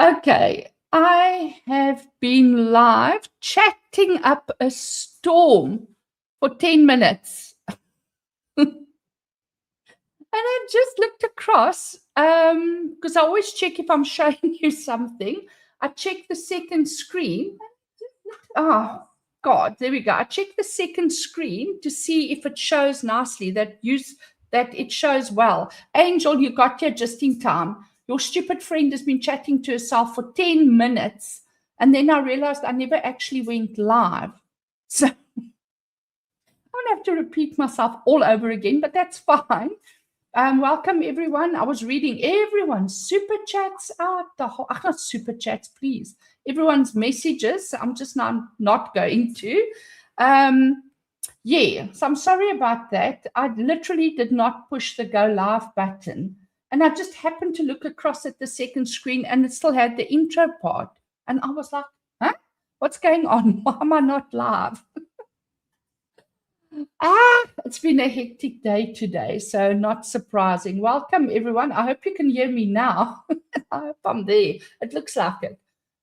Okay, I have been live chatting up a storm for 10 minutes. And I just looked across because I always check if I'm showing you something. I check the second screen. Oh, God, there we go. I check the second screen to see if it shows nicely, that it shows well. Angel, you got here just in time. Your stupid friend has been chatting to herself for 10 minutes. And then I realized I never actually went live. So I don't have to repeat myself all over again, but that's fine. Welcome, everyone. I was reading everyone's super chats out. Not super chats, please. Everyone's messages. I'm just now not going to. Yeah, so I'm sorry about that. I literally did not push the go live button. And I just happened to look across at the second screen and it still had the intro part. And I was like, huh? What's going on? Why am I not live? It's been a hectic day today, so not surprising. Welcome, everyone. I hope you can hear me now. I hope I'm there. It looks like it.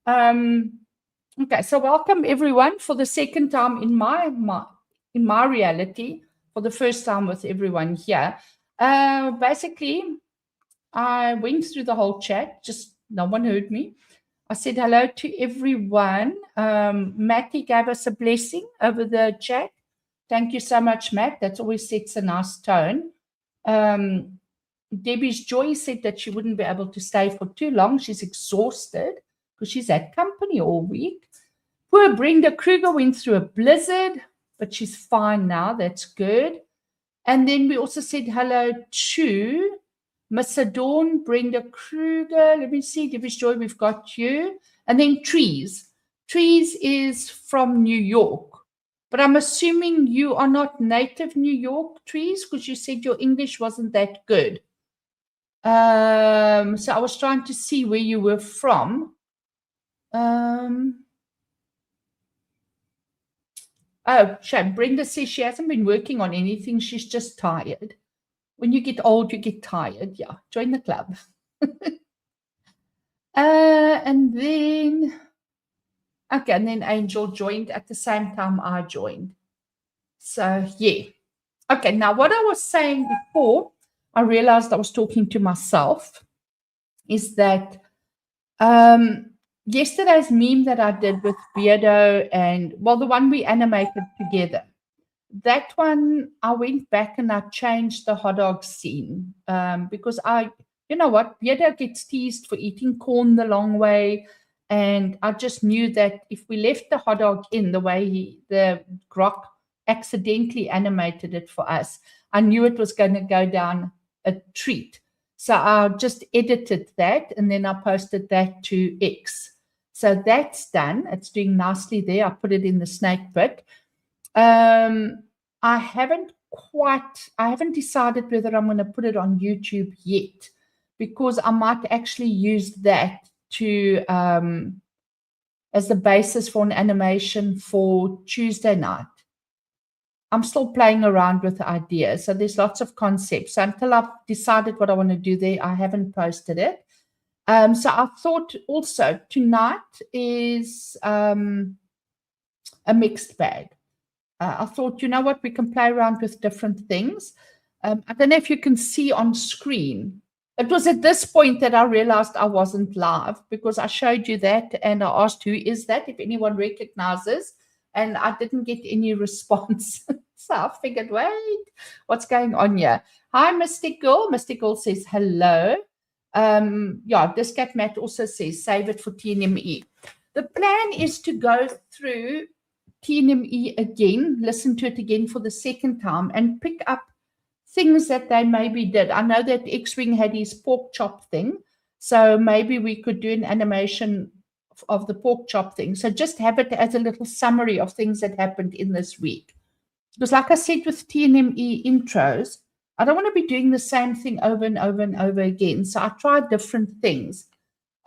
Okay, so welcome, everyone, for the second time in my reality, for the first time with everyone here. Basically, I went through the whole chat, just no one heard me. I said hello to everyone. Matty gave us a blessing over the chat. Thank you so much, Matt. That always sets a nice tone. Debbie's Joy said that she wouldn't be able to stay for too long. She's exhausted because she's at company all week. Poor Brenda Kruger went through a blizzard, but she's fine now. That's good. And then we also said hello to Miss Dawn, Brenda Kruger. Let me see, Debbie's Joy, we've got you. And then Trees. Trees is from New York. But I'm assuming you are not native New York, Trees, because you said your English wasn't that good. So I was trying to see where you were from. Oh, shame. Brenda says she hasn't been working on anything. She's just tired. When you get old, you get tired. Yeah, join the club. And then... Okay, and then Angel joined at the same time I joined. So, yeah. Okay, now what I was saying before, I realized I was talking to myself, is that yesterday's meme that I did with Beardo and, well, the one we animated together, that one, I went back and I changed the hot dog scene because you know what, Beardo gets teased for eating corn the long way. And I just knew that if we left the hot dog in the way the Grok accidentally animated it for us, I knew it was going to go down a treat. So I just edited that and then I posted that to X. So that's done. It's doing nicely there. I put it in the snake pit. I haven't decided whether I'm going to put it on YouTube yet, because I might actually use that to as the basis for an animation for Tuesday night. I'm still playing around with the idea. So there's lots of concepts. So until I've decided what I want to do there, I haven't posted it. So I thought also tonight is a mixed bag. I thought, you know what, we can play around with different things. I don't know if you can see on screen. It was at this point that I realized I wasn't live, because I showed you that and I asked who is that, if anyone recognizes, and I didn't get any response. So I figured, wait, what's going on here? Hi, Mystic Girl. Mystic Girl says hello. Yeah, this cat Matt also says save it for TNME. The plan is to go through TNME again, listen to it again for the second time, and pick up things that they maybe did. I know that X-Wing had his pork chop thing, so maybe we could do an animation of the pork chop thing. So just have it as a little summary of things that happened in this week. Because like I said with TNME intros, I don't want to be doing the same thing over and over and over again. So I tried different things.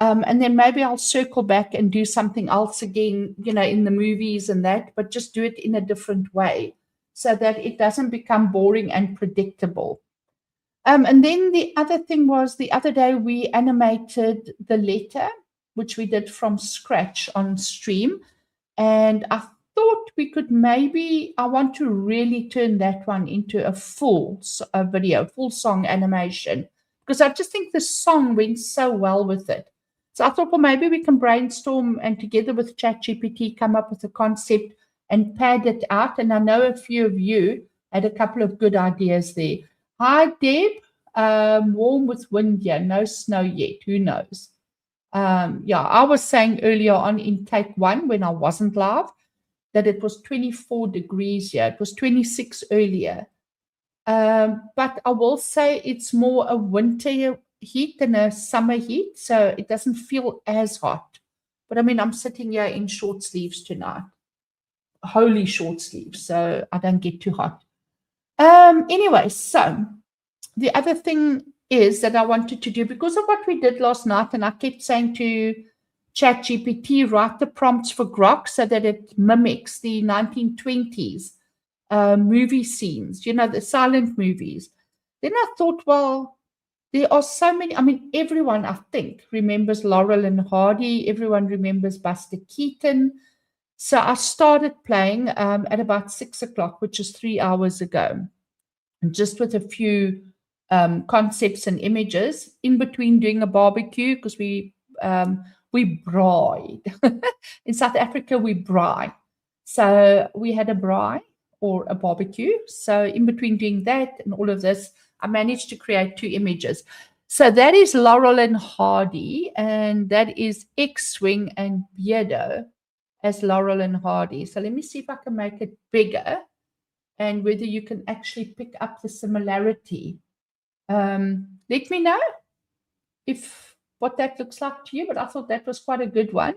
And then maybe I'll circle back and do something else again, you know, in the movies and that, but just do it in a different way, so that it doesn't become boring and predictable. And then the other thing was the other day we animated the letter, which we did from scratch on stream. And I thought we could maybe, I want to really turn that one into a full video, full song animation, because I just think the song went so well with it. So I thought, well, maybe we can brainstorm and together with ChatGPT come up with a concept and pad it out. And I know a few of you had a couple of good ideas there. Hi, Deb. Warm with wind here. No snow yet. Who knows? Yeah, I was saying earlier on in take one when I wasn't live that it was 24 degrees here. It was 26 earlier. But I will say it's more a winter heat than a summer heat, so it doesn't feel as hot. But I mean, I'm sitting here in short sleeves tonight, wholly short sleeves, so I don't get too hot. Anyway, so the other thing is that I wanted to do, because of what we did last night, and I kept saying to ChatGPT, write the prompts for Grok so that it mimics the 1920s movie scenes, you know, the silent movies. Then I thought, well, there are so many. I mean, everyone, I think, remembers Laurel and Hardy. Everyone remembers Buster Keaton. So I started playing at about 6 o'clock, which is 3 hours ago, and just with a few concepts and images in between doing a barbecue, because we braai. In South Africa, we braai. So we had a braai or a barbecue. So in between doing that and all of this, I managed to create 2 images. So that is Laurel and Hardy, and that is X-Wing and Beardo as Laurel and Hardy. So let me see if I can make it bigger and whether you can actually pick up the similarity. Let me know if what that looks like to you, but I thought that was quite a good one.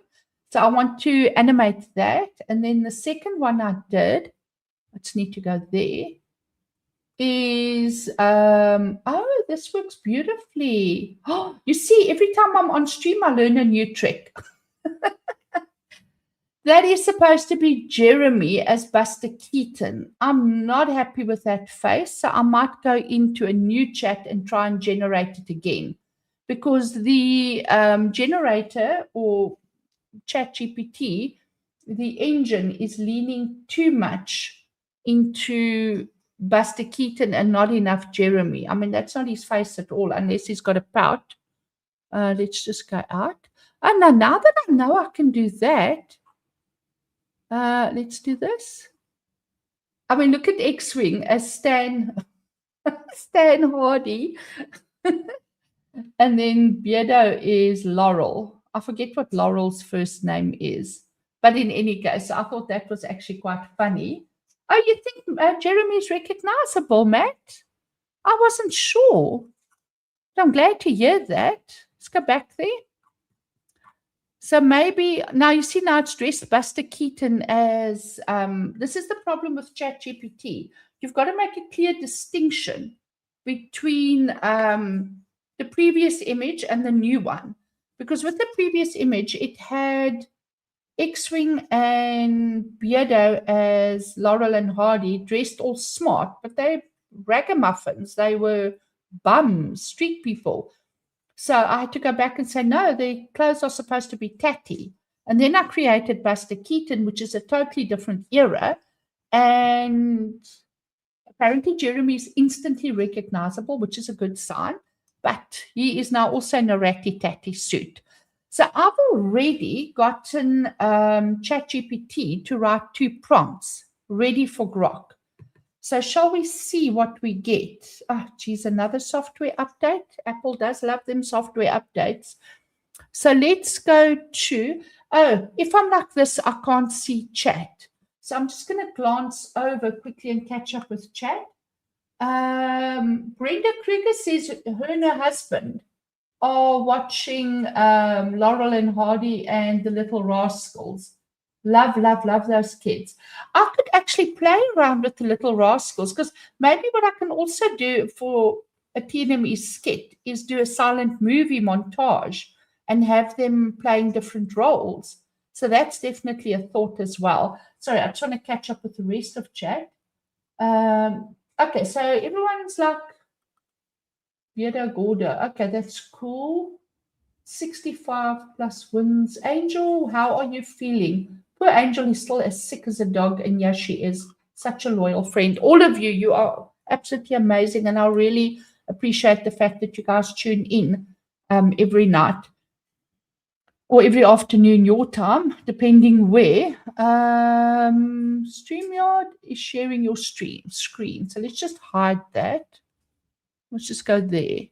So I want to animate that. And then the second one I did, I just need to go there, is, oh, this works beautifully. Oh, you see, every time I'm on stream, I learn a new trick. That is supposed to be Jeremy as Buster Keaton. I'm not happy with that face, so I might go into a new chat and try and generate it again, because the generator or ChatGPT, the engine is leaning too much into Buster Keaton and not enough Jeremy. I mean, that's not his face at all, unless he's got a pout. Let's just go out. Oh, now that I know I can do that, let's do this. I mean, look at X-Wing as Stan Hardy. And then Beardo is Laurel. I forget what Laurel's first name is. But in any case, I thought that was actually quite funny. Oh, you think Jeremy's recognizable, Matt? I wasn't sure. But I'm glad to hear that. Let's go back there. So maybe, now you see, now it's dressed Buster Keaton as, this is the problem with ChatGPT. You've got to make a clear distinction between the previous image and the new one. Because with the previous image, it had X-Wing and Beardo as Laurel and Hardy, dressed all smart, but they're ragamuffins. They were bums, street people. So I had to go back and say, no, the clothes are supposed to be tatty. And then I created Buster Keaton, which is a totally different era. And apparently Jeremy is instantly recognizable, which is a good sign. But he is now also in a ratty-tatty suit. So I've already gotten ChatGPT to write 2 prompts ready for Grok. So shall we see what we get? Oh, geez, another software update. Apple does love them software updates. So let's go to, oh, if I'm like this, I can't see chat. So I'm just going to glance over quickly and catch up with chat. Brenda Kruger says her and her husband are watching Laurel and Hardy and the Little Rascals. Love, love, love those kids. I could actually play around with the Little Rascals, because maybe what I can also do for a TNME skit is do a silent movie montage and have them playing different roles. So that's definitely a thought as well. Sorry, I'm trying to catch up with the rest of chat. Okay, so everyone's like Vida Gorda. Okay, that's cool. 65 plus wins. Angel, how are you feeling? Poor Angel is still as sick as a dog, and yes, she is such a loyal friend. All of you, you are absolutely amazing, and I really appreciate the fact that you guys tune in every night or every afternoon your time, depending where. StreamYard is sharing your screen. So let's just hide that. Let's just go there.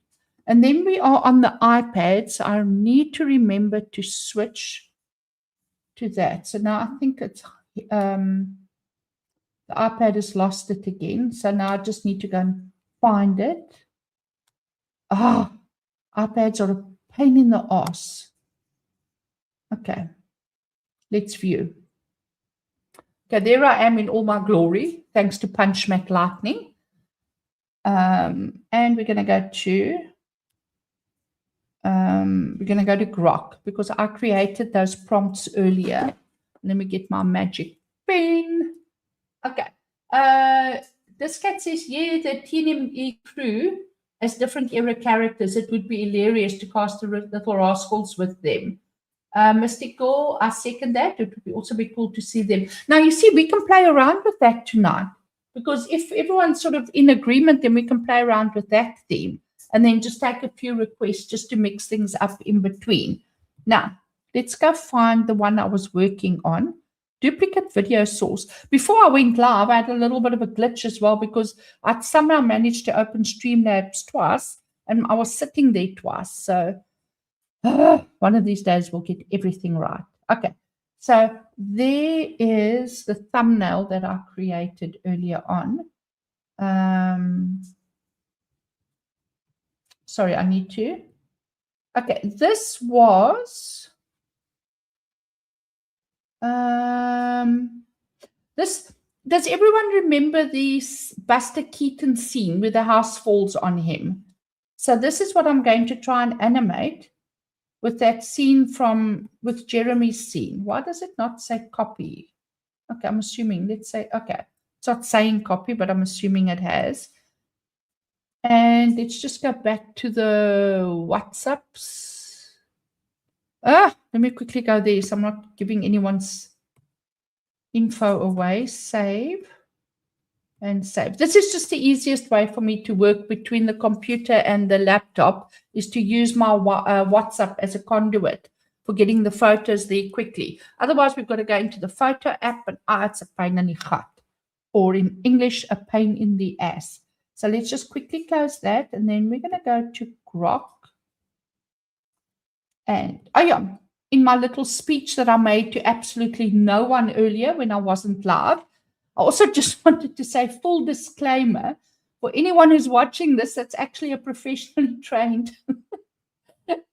And then we are on the iPad. So I need to remember to switch to that. So now I think it's the iPad has lost it again. So now I just need to go and find it. Ah, iPads are a pain in the ass. Okay, let's view. Okay, there I am in all my glory, thanks to Punch Mac Lightning. And we're going to go to Grok because I created those prompts earlier. Let me get my magic pen. Okay. This cat says, yeah, the TNME crew has different era characters. It would be hilarious to cast the little rascals with them. Mystical, I second that. It would also be cool to see them. Now, you see, we can play around with that tonight because if everyone's sort of in agreement, then we can play around with that theme and then just take a few requests just to mix things up in between. Now, let's go find the one I was working on. Duplicate video source. Before I went live, I had a little bit of a glitch as well because I somehow managed to open Streamlabs twice and I was sitting there twice. So one of these days we'll get everything right. Okay, so there is the thumbnail that I created earlier on. Sorry, I need to. Okay, this was this. Does everyone remember the Buster Keaton scene where the house falls on him? So this is what I'm going to try and animate with that scene with Jeremy's scene. Why does it not say copy? Okay, I'm assuming, let's say, okay. It's not saying copy, but I'm assuming it has. And let's just go back to the WhatsApps. Let me quickly go there so I'm not giving anyone's info away. Save. And save. This is just the easiest way for me to work between the computer and the laptop is to use my WhatsApp as a conduit for getting the photos there quickly. Otherwise, we've got to go into the photo app and it's a pain in the gut. Or in English, a pain in the ass. So let's just quickly close that. And then we're going to go to Grok. And in my little speech that I made to absolutely no one earlier when I wasn't live, I also just wanted to say full disclaimer for anyone who's watching this that's actually a professionally trained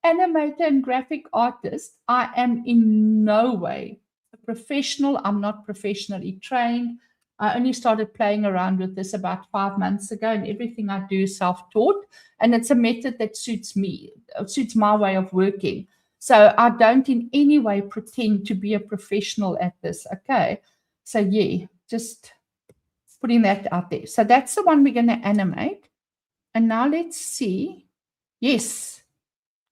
animator and graphic artist. I am in no way a professional. I'm not professionally trained. I only started playing around with this about 5 months ago, and everything I do is self-taught. And it's a method that suits me, suits my way of working. So I don't in any way pretend to be a professional at this. Okay. So yeah, just putting that out there. So that's the one we're going to animate. And now let's see. Yes,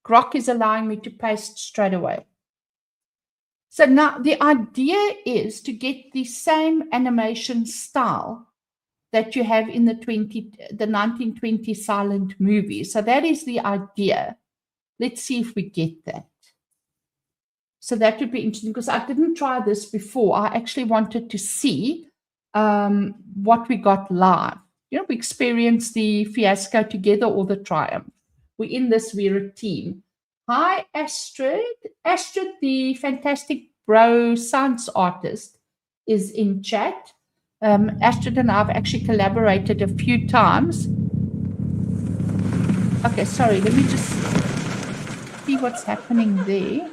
Grok is allowing me to paste straight away. So now the idea is to get the same animation style that you have in the 1920 silent movie. So that is the idea. Let's see if we get that. So that would be interesting because I didn't try this before. I actually wanted to see what we got live. You know, we experienced the fiasco together or the triumph. We're in this, we're a team. Hi, Astrid. Astrid, the fantastic bro science artist, is in chat. Astrid and I have actually collaborated a few times. Okay, sorry, let me just see what's happening there.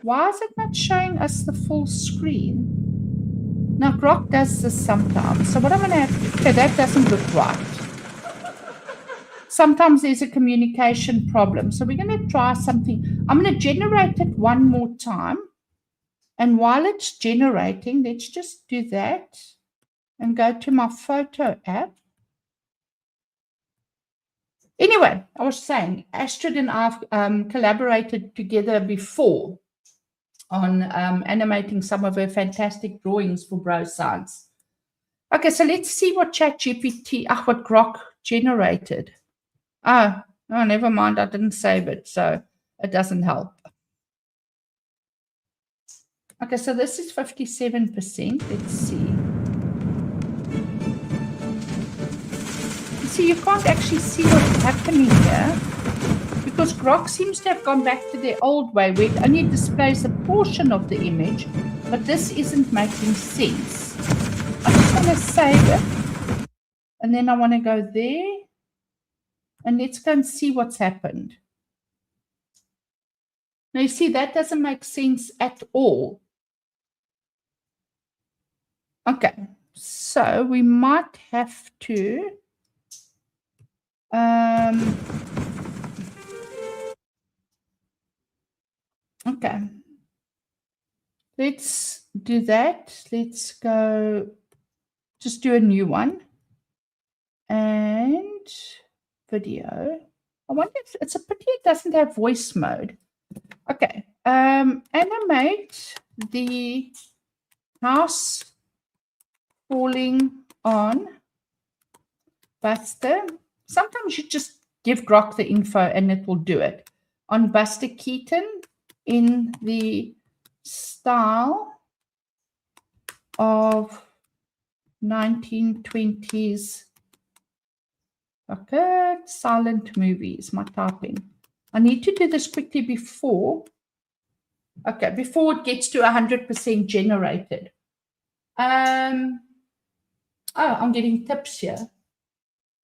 Why is it not showing us the full screen? Now, Grok does this sometimes. So what I'm going to have to... Okay, that doesn't look right. Sometimes there's a communication problem. So we're going to try something. I'm going to generate it one more time. And while it's generating, let's just do that and go to my photo app. Anyway, I was saying, Astrid and I collaborated together before on animating some of her fantastic drawings for Bro Science. Okay, so let's see what ChatGPT, what Grok generated. Oh, never mind. I didn't save it, so it doesn't help. Okay, so this is 57%. Let's see. You see, you can't actually see what's happening here because Grok seems to have gone back to their old way where it only displays a portion of the image, but this isn't making sense. I just want to save it, and then I want to go there, and let's go and see what's happened. Now, you see, that doesn't make sense at all. Okay, so we might have to okay, let's do that. Let's go, just do a new one. And video. I wonder if it's a pity it doesn't have voice mode. Okay, animate the house falling on Buster. Sometimes you just give Grok the info and it will do it. On Buster Keaton in the style of 1920s. Okay, silent movies, my typing. I need to do this quickly before. Okay, before it gets to 100% generated. Oh, I'm getting tips here.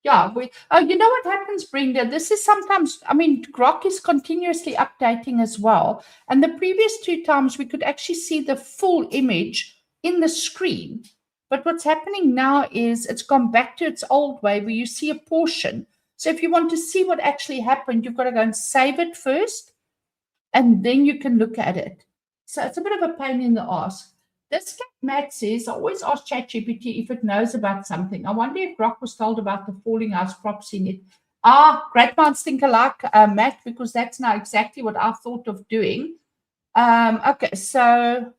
Yeah, you know what happens, Brenda? This is sometimes, I mean, Grok is continuously updating as well. And the previous 2 times we could actually see the full image in the screen. But what's happening now is it's gone back to its old way where you see a portion. So if you want to see what actually happened, you've got to go and save it first, and then you can look at it. So it's a bit of a pain in the ass. This cat Matt says, I always ask ChatGPT if it knows about something. I wonder if Grok was told about the falling house props in it. Great minds think alike, Matt, because that's now exactly what I thought of doing. Okay, so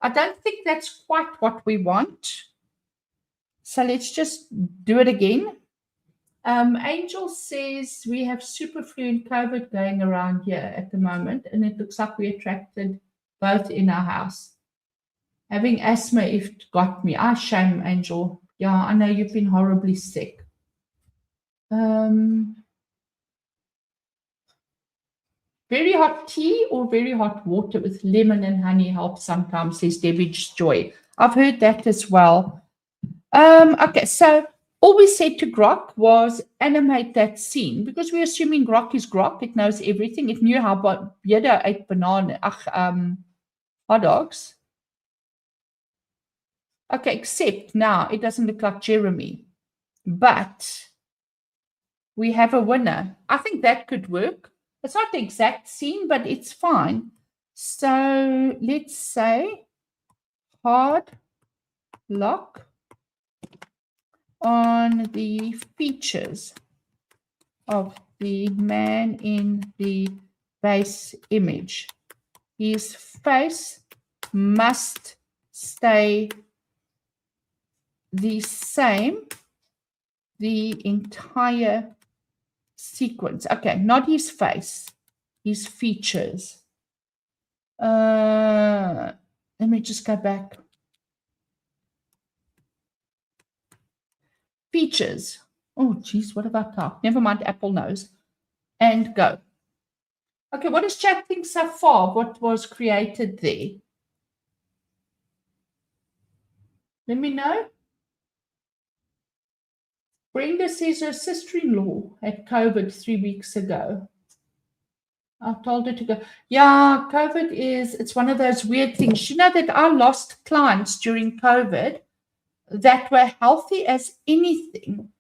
I don't think that's quite what we want. So let's just do it again. Angel says we have super flu and COVID going around here at the moment, and it looks like we attracted both in our house. Having asthma, if it got me. Shame, Angel. Yeah, I know you've been horribly sick. Very hot tea or very hot water with lemon and honey helps sometimes, says Debbie's Joy. I've heard that as well. Okay, so all we said to Grok was animate that scene because we're assuming Grok is Grok. It knows everything. It knew how Biedo ate hot dogs. Okay, except now it doesn't look like Jeremy, but we have a winner. I think that could work. It's not the exact scene, but it's fine. So let's say hard lock on the features of the man in the base image. His face must stay the same the entire sequence. Okay, not his face, his features. Let me just go back. Features. Oh, geez, what about that? Never mind, Apple knows. And go. Okay, what does chat think so far? What was created there? Let me know. Brenda says her sister-in-law had COVID 3 weeks ago. I told her to go. Yeah, COVID it's one of those weird things. You know that I lost clients during COVID that were healthy as anything,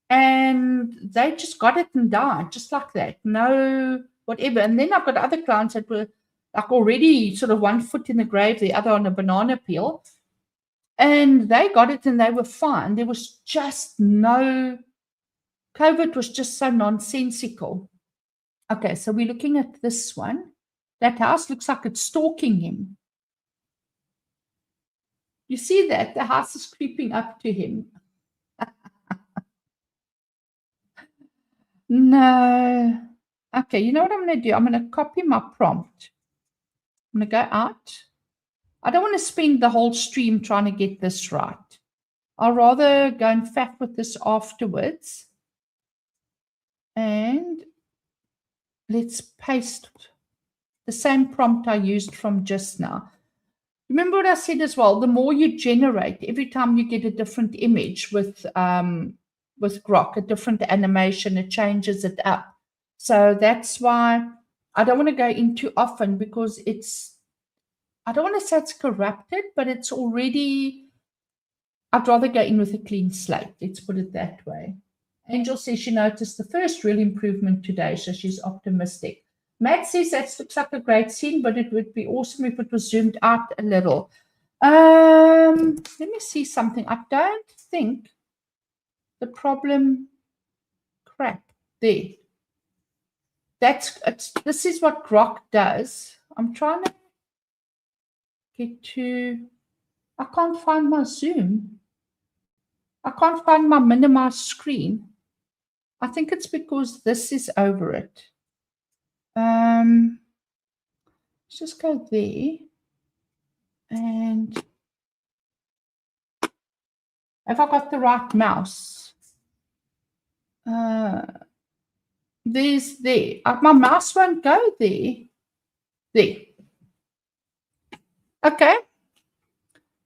and they just got it and died just like that. No, whatever. And then I've got other clients that were like already sort of one foot in the grave, the other on a banana peel. And they got it and they were fine. There was just no COVID was just so nonsensical. Okay, so we're looking at this one. That house looks like it's stalking him. You see that? The house is creeping up to him. No. Okay, you know what I'm going to do? I'm going to copy my prompt. I'm going to go out. I don't want to spend the whole stream trying to get this right. I'll rather go and faff with this afterwards. And let's paste the same prompt I used from just now. Remember what I said as well, the more you generate, every time you get a different image with Grok, a different animation, it changes it up. So that's why I don't want to go in too often, because I don't want to say it's corrupted, but it's already, I'd rather go in with a clean slate. Let's put it that way. Angel says she noticed the first real improvement today, so she's optimistic. Matt says that looks like a great scene, but it would be awesome if it was zoomed out a little. Let me see something. I don't think the problem, crap, there. This is what Grok does. I'm trying to get to, I can't find my zoom. I can't find my minimize screen. I think it's because this is over it. Let's just go there. And have I got the right mouse? There's there. My mouse won't go there. There. Okay.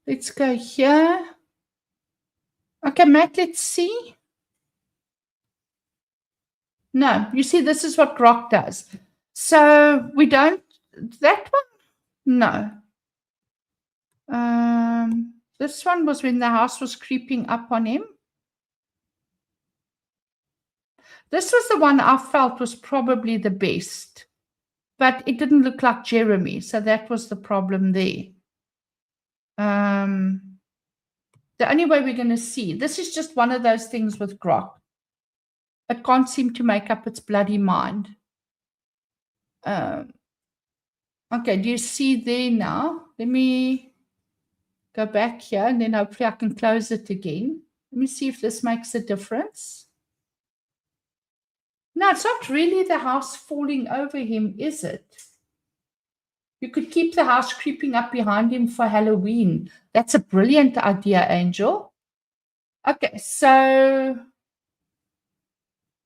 Let's go here. Okay, Matt, let's see. No, you see, this is what Grok does. So we don't, that one? No. This one was when the house was creeping up on him. This was the one I felt was probably the best, but it didn't look like Jeremy, so that was the problem there. The only way we're going to see, this is just one of those things with Grok. It can't seem to make up its bloody mind. Okay, do you see there now? Let me go back here, and then hopefully I can close it again. Let me see if this makes a difference. No, it's not really the house falling over him, is it? You could keep the house creeping up behind him for Halloween. That's a brilliant idea, Angel. Okay, so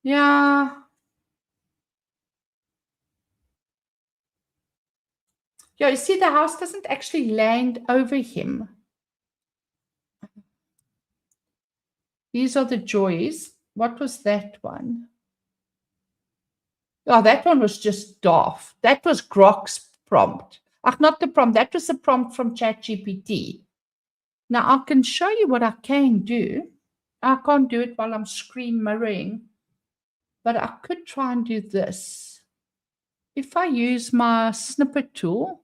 yeah. Yeah, you see, the house doesn't actually land over him. These are the joys. What was that one? Oh, that one was just daft. That was Grok's prompt. Not the prompt. That was the prompt from ChatGPT. Now, I can show you what I can do. I can't do it while I'm screen mirroring, but I could try and do this. If I use my snippet tool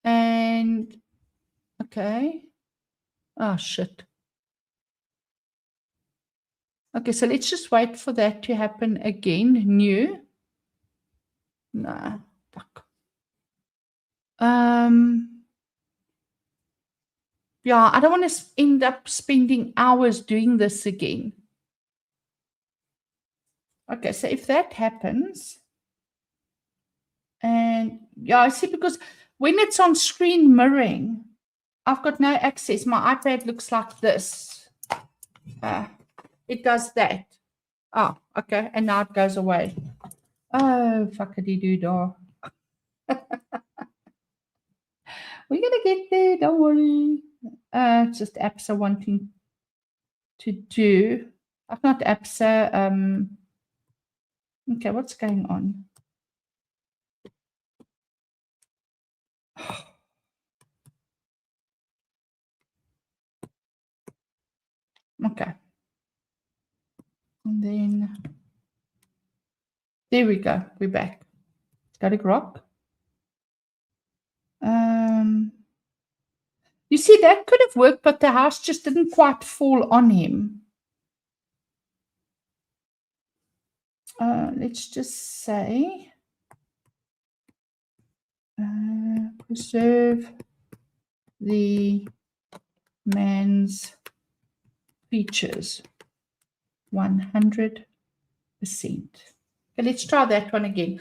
and, okay. Oh, shit. Okay, so let's just wait for that to happen again. New. No. Fuck. Yeah, I don't want to end up spending hours doing this again. Okay, so if that happens, and yeah, I see, because when it's on screen mirroring, I've got no access. My iPad looks like this. It does that. Oh, okay, and now it goes away. Oh, fuckity-doo-dah. We're going to get there, don't worry. It's just apps are wanting to do. Not apps. Okay, what's going on? Okay. And then there we go. We're back. Got a Grok. You see, that could have worked, but the house just didn't quite fall on him. let's just say preserve the man's features 100%. Okay, let's try that one again.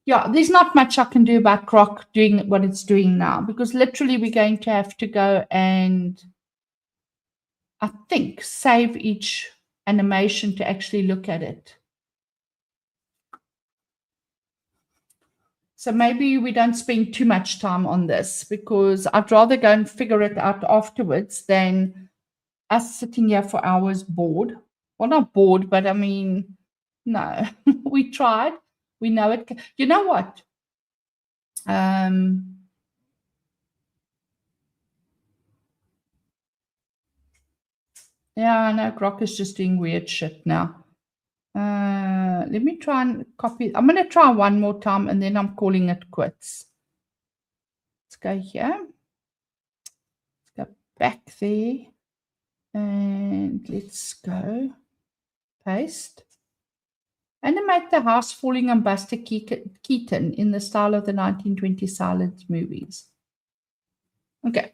Yeah, there's not much I can do about Grok doing what it's doing now, because literally we're going to have to go and, I think, save each animation to actually look at it. So maybe we don't spend too much time on this, because I'd rather go and figure it out afterwards than us sitting here for hours bored. Well, not bored, but I mean, no, we tried. We know it. You know what? Yeah, I know Grok is just doing weird shit now. Let me try and copy. I'm going to try one more time and then I'm calling it quits. Let's go here. Let's go back there. And let's go paste. Animate the house falling on Buster Keaton in the style of the 1920 silent movies. Okay.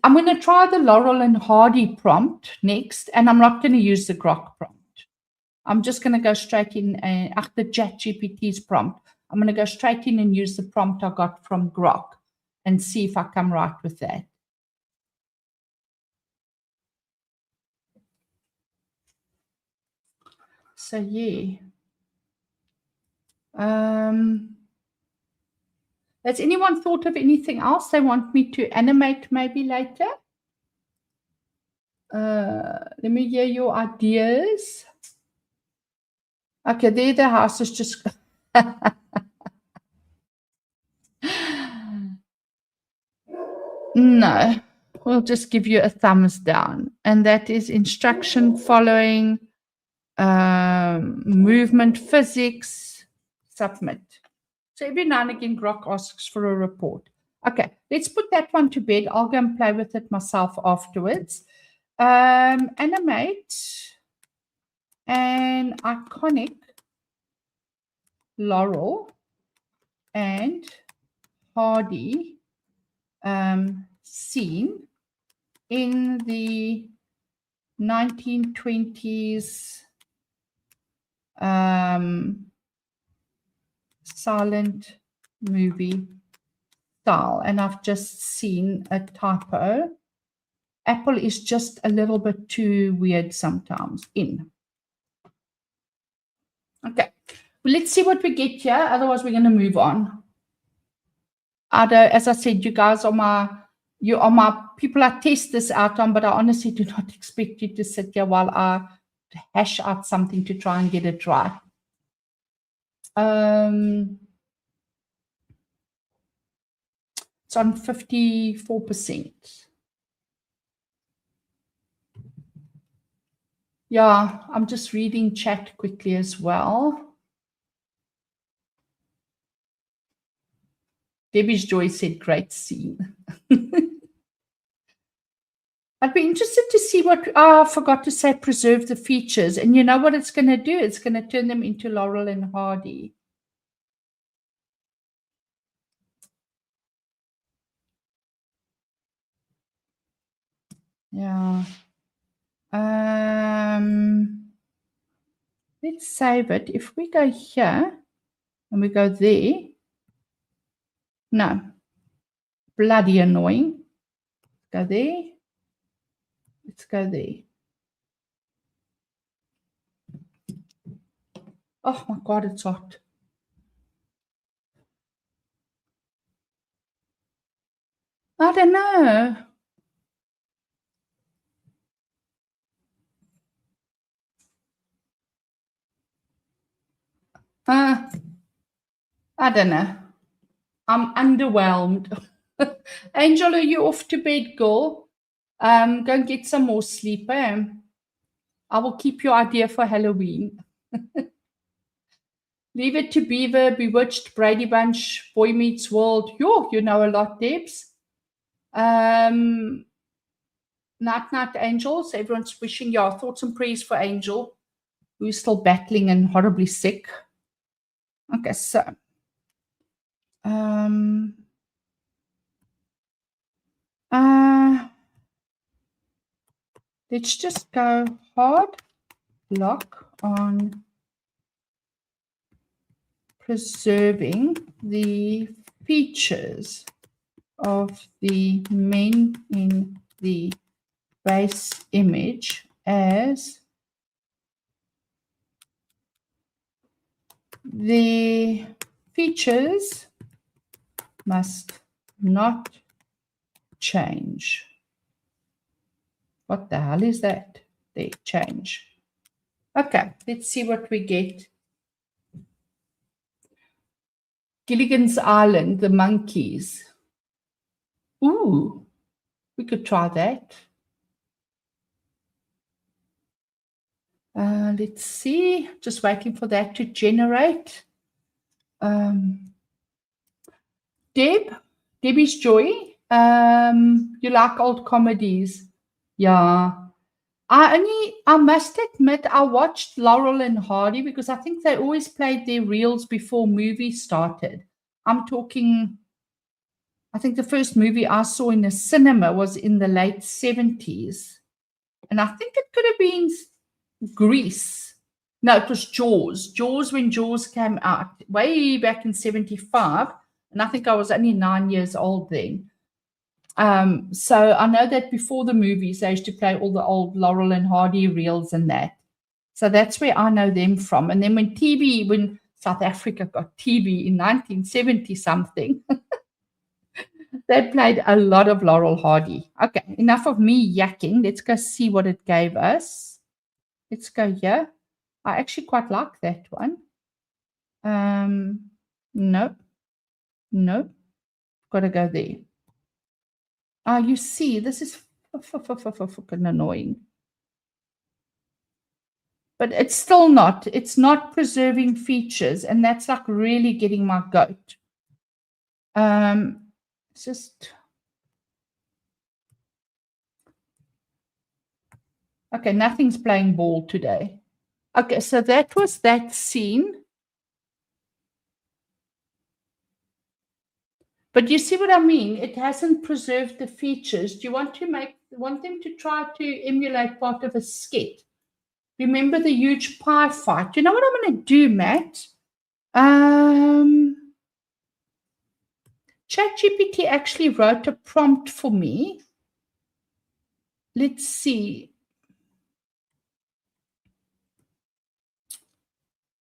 I'm going to try the Laurel and Hardy prompt next, and I'm not going to use the Grok prompt. I'm just going to go straight in after ChatGPT's prompt. I'm going to go straight in and use the prompt I got from Grok and see if I come right with that. So, yeah. Has anyone thought of anything else they want me to animate maybe later? Let me hear your ideas. Okay, there the house is just... No, we'll just give you a thumbs down. And that is instruction following, movement physics, submit. So every now and again, Grok asks for a report. Okay, let's put that one to bed. I'll go and play with it myself afterwards. Animate an iconic Laurel and Hardy scene in the 1920s silent movie style. And I've just seen a typo. Apple is just a little bit too weird sometimes. In. Okay, well, let's see what we get here. Otherwise, we're going to move on. As I said, you guys are my people I test this out on, but I honestly do not expect you to sit here while I hash out something to try and get it right. It's on 54%. Yeah, I'm just reading chat quickly as well. Debbie's Joy said, great scene. I'd be interested to see what I forgot to say, preserve the features. And you know what it's going to do? It's going to turn them into Laurel and Hardy. Yeah. Let's save it. If we go here and we go there, no. Bloody annoying. Go there. Let's go there. Oh my God, it's hot. I don't know. I don't know. I'm underwhelmed. Angel, are you off to bed, girl? Go and get some more sleep. I will keep your idea for Halloween. Leave It to Beaver, Bewitched, Brady Bunch, Boy Meets World. Yo, you know a lot, Debs. Night, Angels. Everyone's wishing your thoughts and prayers for Angel. who's still battling and horribly sick. Okay, so let's just go hard lock on preserving the features of the men in the base image as the features must not change. What the hell is that? They change. Okay, let's see what we get. Gilligan's Island, the monkeys. Ooh, we could try that. Let's see. Just waiting for that to generate. Debbie's Joy. You like old comedies? Yeah. I must admit, I watched Laurel and Hardy because I think they always played their reels before movies started. I'm talking, I think the first movie I saw in a cinema was in the late 70s. And I think it could have been Grease. No, it was Jaws. Jaws, when Jaws came out, way back in 75. And I think I was only 9 years old then. So I know that before the movies, they used to play all the old Laurel and Hardy reels and that. So that's where I know them from. And then when South Africa got TV in 1970 something, they played a lot of Laurel Hardy. Okay, enough of me yakking. Let's go see what it gave us. Let's go here. I actually quite like that one. Nope. Got to go there. You see, this is fucking annoying. But it's still not. It's not preserving features, and that's like really getting my goat. It's just okay. Nothing's playing ball today. Okay, so that was that scene. But you see what I mean? It hasn't preserved the features. Do you want them to try to emulate part of a skit? Remember the huge pie fight? Do you know what I'm going to do, Matt? ChatGPT actually wrote a prompt for me. Let's see.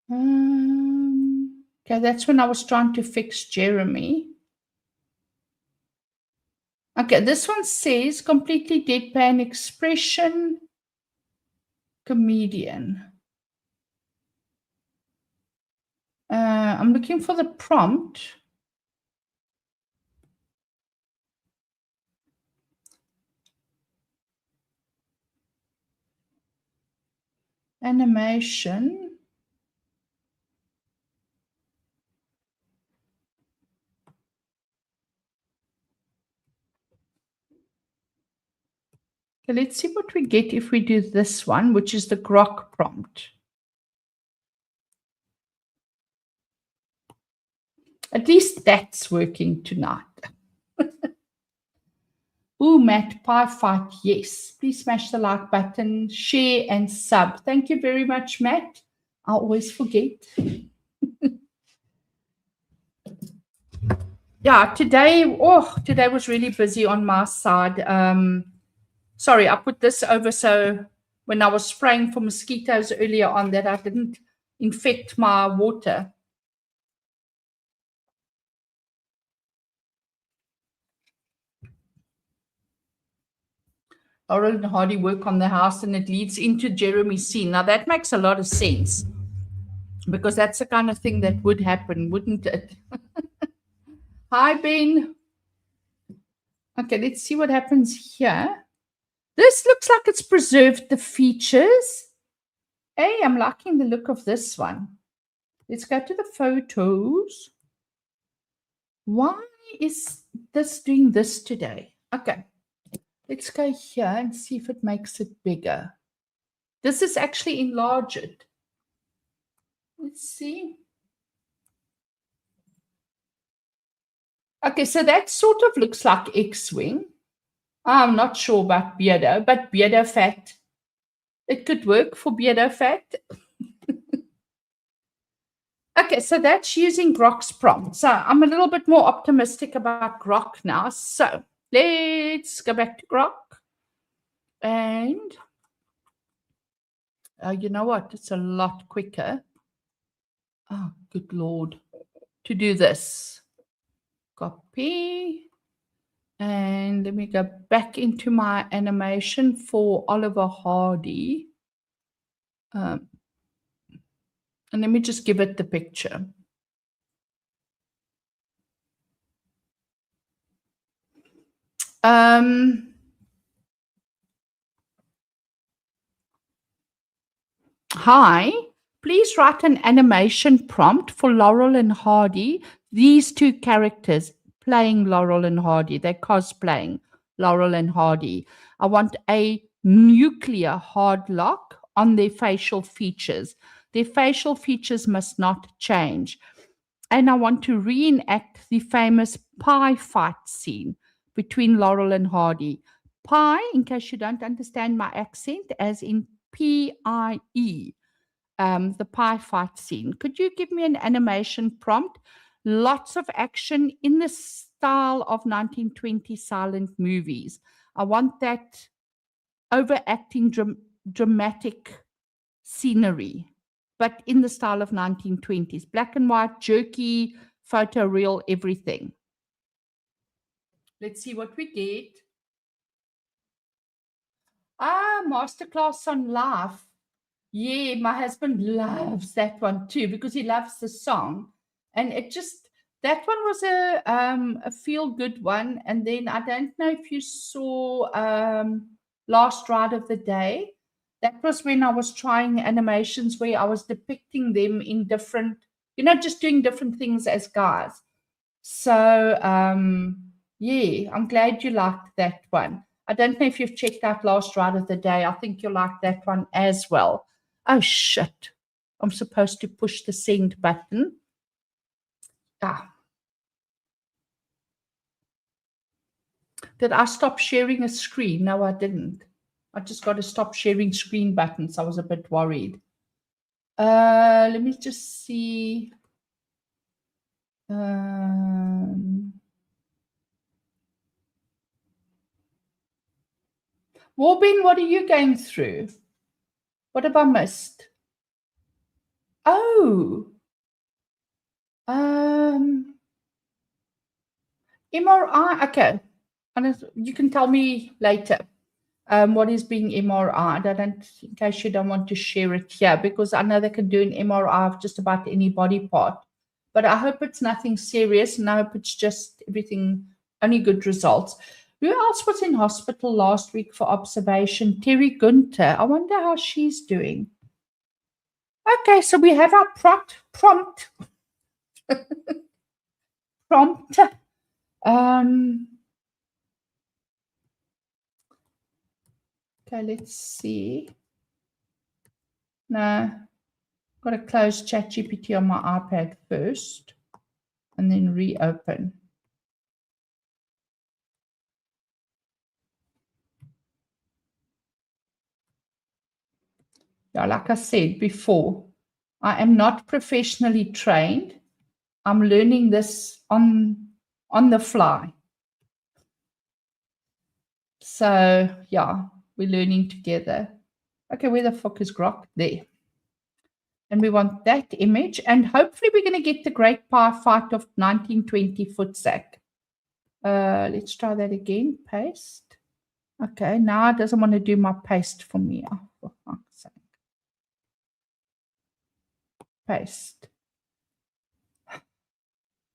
Okay, that's when I was trying to fix Jeremy. Okay, this one says completely deadpan expression, comedian. I'm looking for the prompt. Animation. Okay, let's see what we get if we do this one, which is the grok prompt. At least that's working tonight. Ooh, Matt, pie fight, yes. Please smash the like button, share and sub. Thank you very much, Matt. I always forget. Yeah, today was really busy on my side. Sorry, I put this over so when I was spraying for mosquitoes earlier on that I didn't infect my water. Laurel and Hardy work on the house and it leads into Jeremy's scene. Now that makes a lot of sense because that's the kind of thing that would happen, wouldn't it? Hi, Ben. Okay, let's see what happens here. This looks like it's preserved the features. Hey, I'm liking the look of this one. Let's go to the photos. Why is this doing this today? Okay, let's go here and see if it makes it bigger. This is actually enlarged. Let's see. Okay, so that sort of looks like X-Wing. I'm not sure about Beardo, but Beardo Fat. It could work for Beardo Fat. Okay, so that's using Grok's prompt. So I'm a little bit more optimistic about Grok now. So let's go back to Grok. And you know what? It's a lot quicker. Oh, good Lord. To do this. Copy. And let me go back into my animation for Oliver Hardy. And let me just give it the picture. Hi, please write an animation prompt for Laurel and Hardy. These two characters playing Laurel and Hardy, they're cosplaying Laurel and Hardy. I want a nuclear hard lock on their facial features. Their facial features must not change. And I want to reenact the famous pie fight scene between Laurel and Hardy. Pie, in case you don't understand my accent, as in PIE, the pie fight scene. Could you give me an animation prompt? Lots of action in the style of 1920 silent movies. I want that overacting dramatic scenery, but in the style of 1920s. Black and white, jerky, photo real, everything. Let's see what we get. Masterclass on Life. Yeah, my husband loves that one too because he loves the song. And it just, that one was a feel-good one. And then I don't know if you saw Last Ride of the Day. That was when I was trying animations where I was depicting them in different, just doing different things as guys. So, yeah, I'm glad you liked that one. I don't know if you've checked out Last Ride of the Day. I think you'll like that one as well. Oh, shit. I'm supposed to push the send button. Did I stop sharing a screen? No, I didn't. I just got to stop sharing screen buttons. I was a bit worried. Let me just see. Warbin, what are you going through? What have I missed? Oh, MRI. Okay, you can tell me later. What is being MRI? In case you don't want to share it here, because I know they can do an MRI of just about any body part. But I hope it's nothing serious, and I hope it's just everything, only good results. Who else was in hospital last week for observation? Terry Gunter. I wonder how she's doing. Okay, so we have our prompt. Okay, let's see. No, got to close ChatGPT on my iPad first and then reopen. Yeah, like I said before, I am not professionally trained. I'm learning this on the fly. So, yeah, we're learning together. Okay, where the fuck is Grok? There. And we want that image. And hopefully we're going to get the great pie fight of 1920 Footsack. Let's try that again. Paste. Okay, now it doesn't want to do my paste for me. Oh, for fuck's sake. Paste.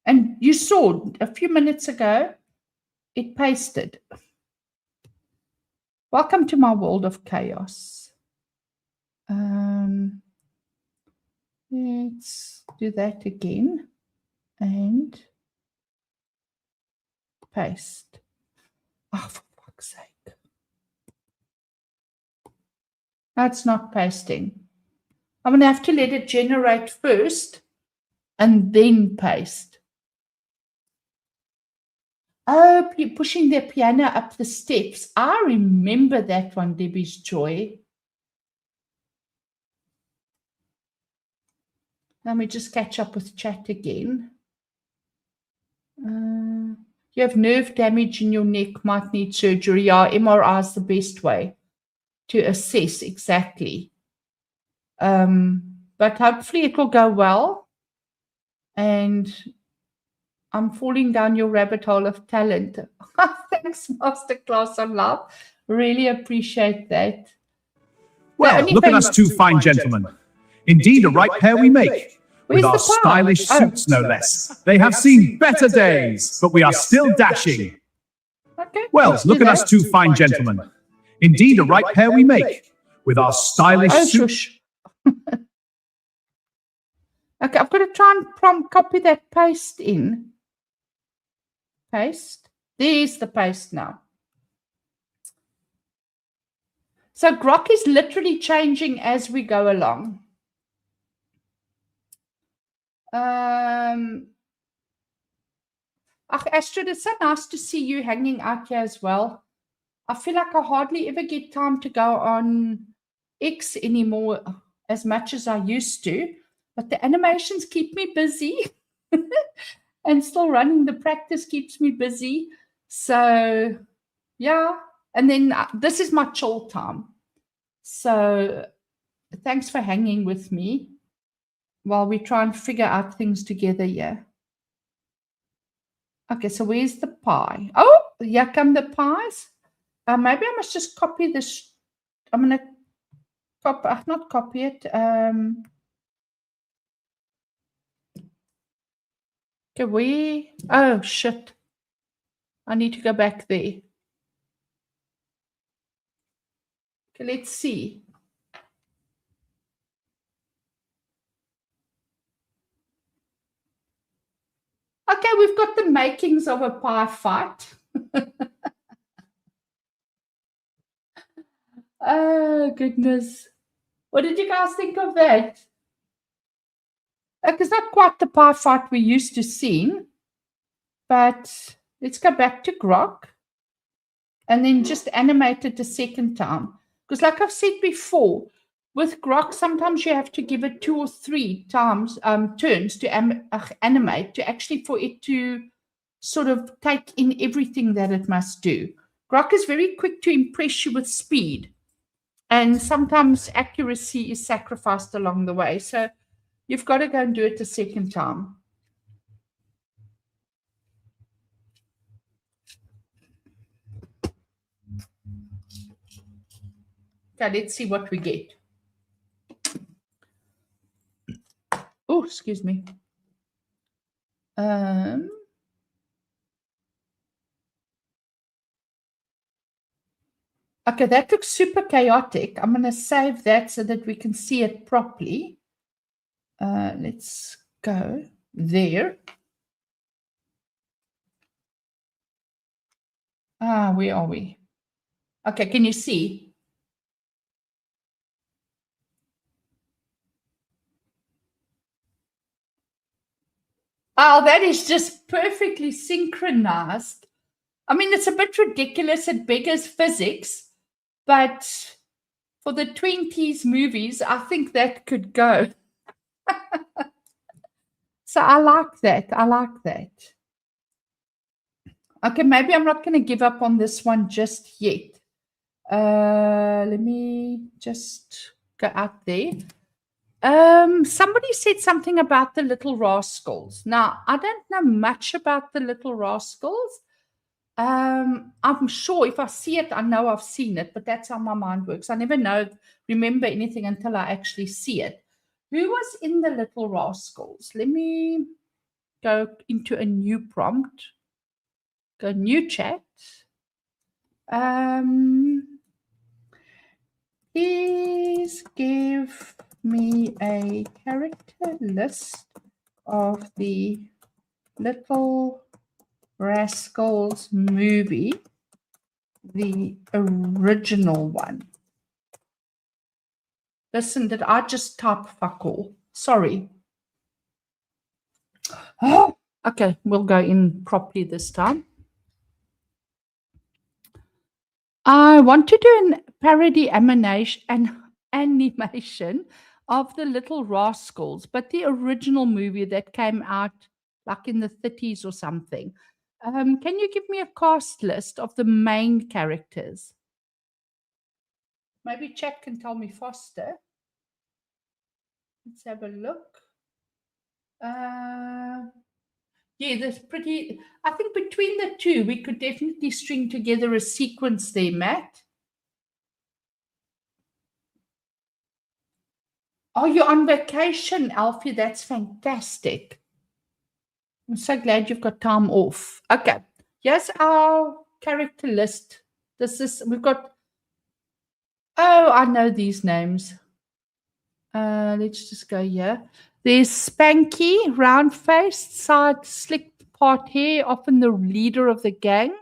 And you saw a few minutes ago, it pasted. Welcome to my world of chaos. Let's do that again and paste. Oh, for fuck's sake. That's not pasting. I'm going to have to let it generate first and then paste. Oh, pushing the piano up the steps. I remember that one, Debbie's Joy. Let me just catch up with chat again. You have nerve damage in your neck, might need surgery. Yeah, MRI is the best way to assess exactly. But hopefully it will go well. And I'm falling down your rabbit hole of talent. Thanks, Masterclass on Love. Really appreciate that. Well, look at us two fine gentlemen. Indeed, a right pair we make. With our stylish suits, no less. They have seen better days, but we are still dashing. Okay, well, look at us two fine gentlemen. Indeed, a right pair we make. With our stylish suits. Okay, I've got to try and copy that paste in. Paste. There's the paste now. So Grok is literally changing as we go along. Astrid, it's so nice to see you hanging out here as well. I feel like I hardly ever get time to go on X anymore as much as I used to, but the animations keep me busy and still running the practice keeps me busy. So yeah, and then this is my chill time. So thanks for hanging with me while we try and figure out things together here. Okay, so where's the pie? Oh, here come the pies. Maybe I must just copy this. I'm going to not copy it. Okay, where? Oh, shit. I need to go back there. Okay, let's see. Okay, we've got the makings of a pie fight. Oh, goodness. What did you guys think of that? It's not quite the pie fight we used to seeing, but let's go back to Grok and then just animate it a second time. Because like I've said before, with Grok, sometimes you have to give it 2 or 3 times turns to animate to actually for it to sort of take in everything that it must do. Grok is very quick to impress you with speed, and sometimes accuracy is sacrificed along the way. So you've got to go and do it a second time. Okay, let's see what we get. Oh, excuse me. Okay, that looks super chaotic. I'm going to save that so that we can see it properly. Let's go there. Where are we? Okay, can you see? Oh, that is just perfectly synchronized. I mean, it's a bit ridiculous. It beggars physics, but for the 20s movies, I think that could go. So I like that. I like that. Okay, maybe I'm not going to give up on this one just yet. Let me just go out there. Somebody said something about the Little Rascals. Now, I don't know much about the Little Rascals. I'm sure if I see it, I know I've seen it, but that's how my mind works. I never remember anything until I actually see it. Who was in the Little Rascals? Let me go into a new prompt. Go new chat. Please give me a character list of the Little Rascals movie, the original one. Listen, did I just type fuck all? Sorry. Oh, okay, we'll go in properly this time. I want to do a parody animation of the Little Rascals, but the original movie that came out like in the 30s or something. Can you give me a cast list of the main characters? Maybe chat can tell me faster. Let's have a look. Yeah, that's pretty. I think between the two, we could definitely string together a sequence there, Matt. Oh, you're on vacation, Alfie. That's fantastic. I'm so glad you've got time off. Okay, here's our character list. We've got, oh, I know these names. Let's just go here. There's Spanky, round-faced, side slicked part hair, often the leader of the gang.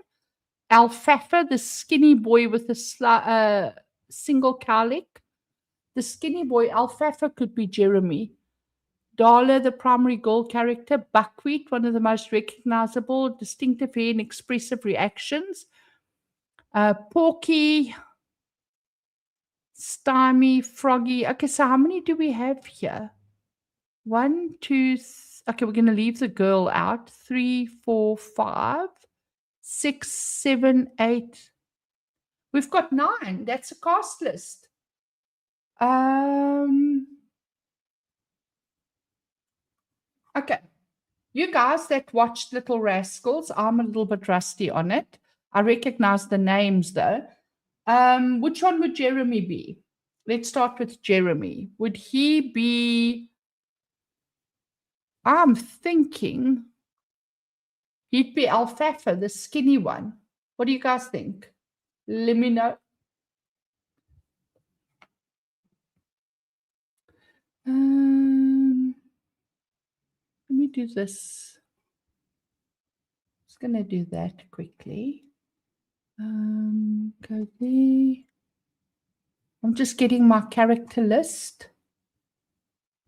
Alfalfa, the skinny boy with a single cowlick. The skinny boy, Alfalfa, could be Jeremy. Darla, the primary girl character. Buckwheat, one of the most recognizable, distinctive hair and expressive reactions. Porky, Stymie, Froggy. Okay, so how many do we have here? 1, 2, okay, we're going to leave the girl out. 3, 4, 5, 6, 7, 8. We've got 9. That's a cast list. Okay. You guys that watched Little Rascals, I'm a little bit rusty on it. I recognize the names though. Which one would Jeremy be? Let's start with Jeremy. Would he be, I'm thinking he'd be Alfalfa, the skinny one. What do you guys think? Let me know. Let me do this. Just going to do that quickly. Go there. I'm just getting my character list,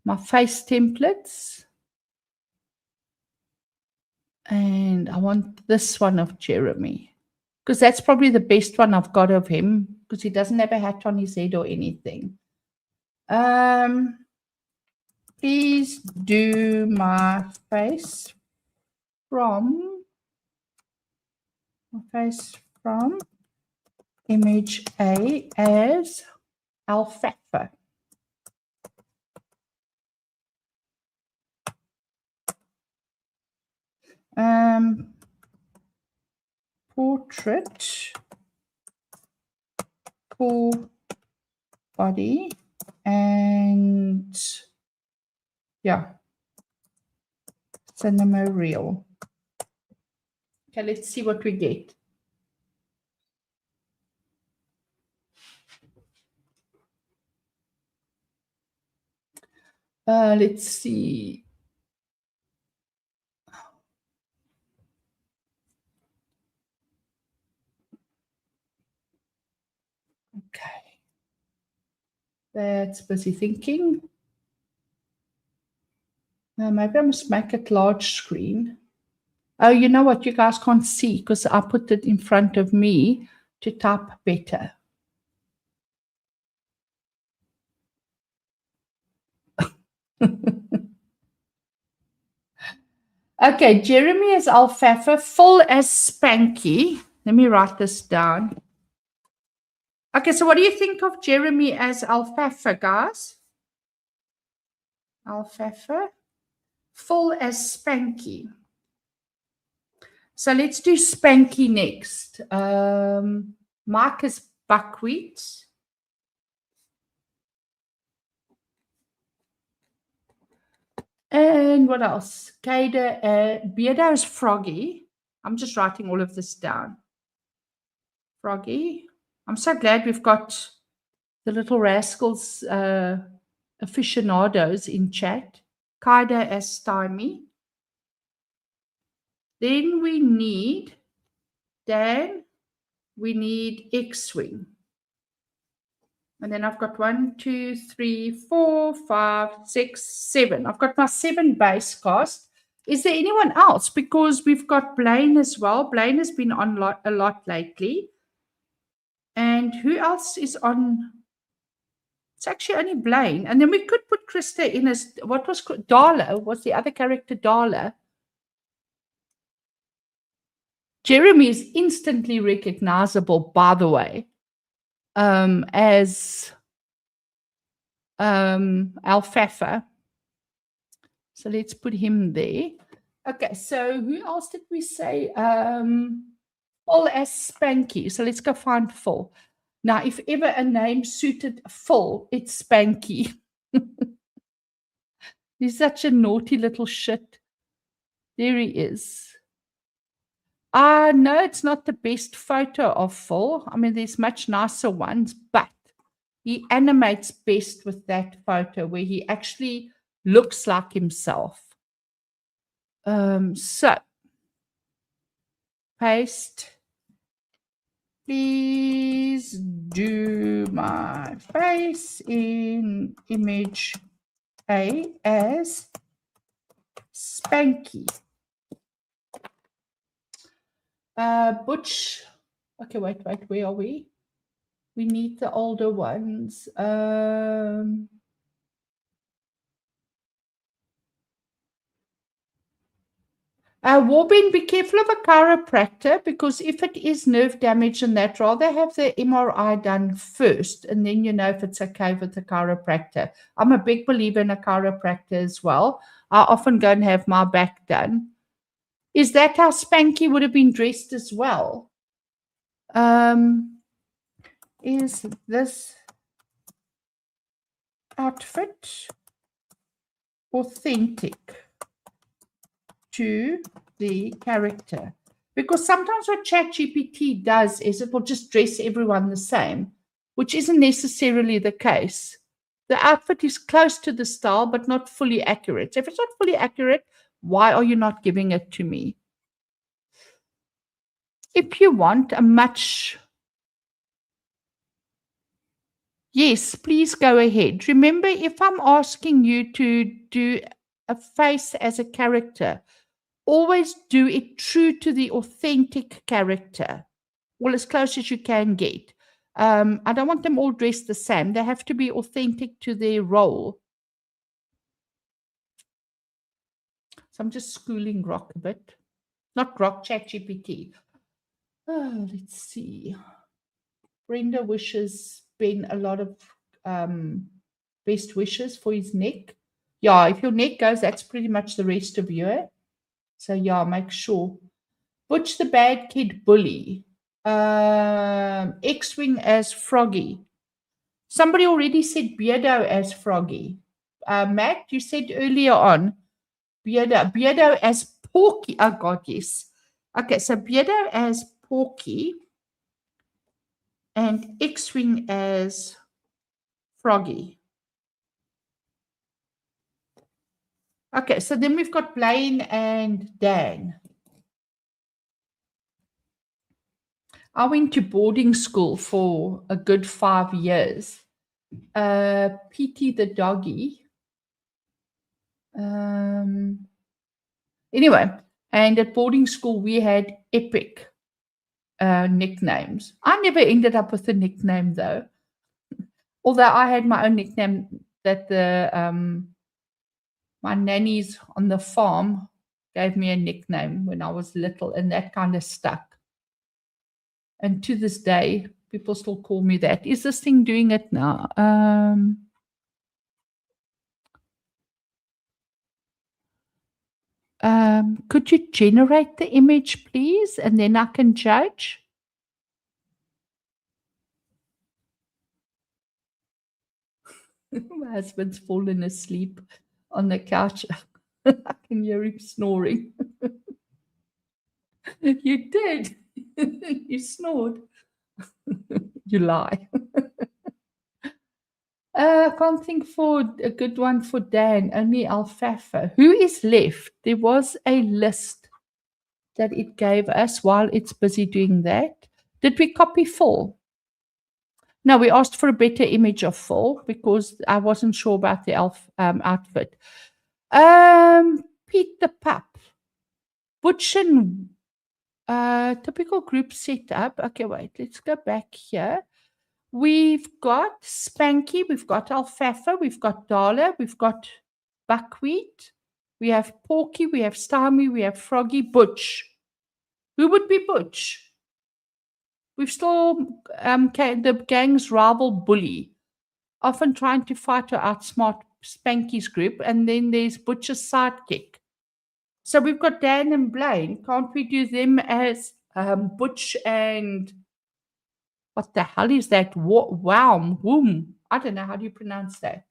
my face templates. And I want this one of Jeremy, because that's probably the best one I've got of him, because he doesn't have a hat on his head or anything. Please do my face from image A as Alfalfa. Portrait, full body, and yeah, cinema reel. Okay, let's see what we get. Let's see. Okay. That's busy thinking. Maybe I must make it large screen. Oh, you know what? You guys can't see because I put it in front of me to type better. Okay, Jeremy as Alfalfa, full as Spanky. Let me write this down. Okay, so what do you think of Jeremy as Alfalfa, guys? Alfalfa, full as Spanky. So let's do Spanky next. Mike is Buckwheat. And what else? Beardo is Froggy. I'm just writing all of this down. Froggy. I'm so glad we've got the Little Rascals aficionados in chat. Kaida as Stymie. Then we need Dan. We need X-Wing. And then I've got 1, 2, 3, 4, 5, 6, 7. I've got my 7 base cast. Is there anyone else? Because we've got Blaine as well. Blaine has been on a lot lately. And who else is on? It's actually only Blaine. And then we could put Krista in as, what was Darla? Was the other character Darla? Jeremy is instantly recognizable, by the way, as Alfalfa. So let's put him there. Okay, so who else did we say? Phil as Spanky. So let's go find Phil. Now, if ever a name suited Phil, it's Spanky. He's such a naughty little shit. There he is. No, it's not the best photo of Phil. I mean, there's much nicer ones, but he animates best with that photo where he actually looks like himself. So, paste. Please do my face in image A as Spanky. Butch. Okay, wait, where are we? We need the older ones. Warbin, be careful of a chiropractor, because if it is nerve damage and that, rather have the MRI done first, and then you know if it's okay with the chiropractor. I'm a big believer in a chiropractor as well. I often go and have my back done. Is that how Spanky would have been dressed as well? Is this outfit authentic to the character? Because sometimes what ChatGPT does is it will just dress everyone the same, which isn't necessarily the case. The outfit is close to the style, but not fully accurate. So if it's not fully accurate, why are you not giving it to me? If you want a much... Yes, please go ahead. Remember, if I'm asking you to do a face as a character, always do it true to the authentic character, well, as close as you can get. I don't want them all dressed the same. They have to be authentic to their role. So I'm just schooling Grok a bit. Not Grok, ChatGPT. Oh, let's see. Brenda wishes Ben a lot of best wishes for his neck. Yeah, if your neck goes, that's pretty much the rest of you. Eh? So, yeah, make sure. Butch the bad kid bully. X-Wing as Froggy. Somebody already said Beardo as Froggy. Matt, you said earlier on Beardo as Porky. Oh, God, yes. Okay, so Beardo as Porky and X-Wing as Froggy. Okay, so then we've got Blaine and Dan. I went to boarding school for a good 5 years. Petey the doggy. Anyway, and at boarding school we had epic nicknames. I never ended up with a nickname though. Although I had my own nickname that my nannies on the farm gave me a nickname when I was little, and that kind of stuck. And to this day, people still call me that. Is this thing doing it now? Could you generate the image, please? And then I can judge. My husband's fallen asleep on the couch. I can hear him snoring. You did. You snored. You lie. I can't think for a good one for Dan. Only Alfalfa. Who is left? There was a list that it gave us while it's busy doing that. Did we copy full? No, we asked for a better image of Phil because I wasn't sure about the elf outfit. Pete the Pup. Butch and typical group setup. Okay, wait, let's go back here. We've got Spanky, we've got Alfalfa, we've got Darla, we've got Buckwheat, we have Porky, we have Stymie, we have Froggy, Butch. Who would be Butch? We've still the gang's rival bully, often trying to fight or outsmart Spanky's group, and then there's Butch's sidekick. So we've got Dan and Blaine. Can't we do them as Butch and what the hell is that? Wow, Woom. I don't know, how do you pronounce that?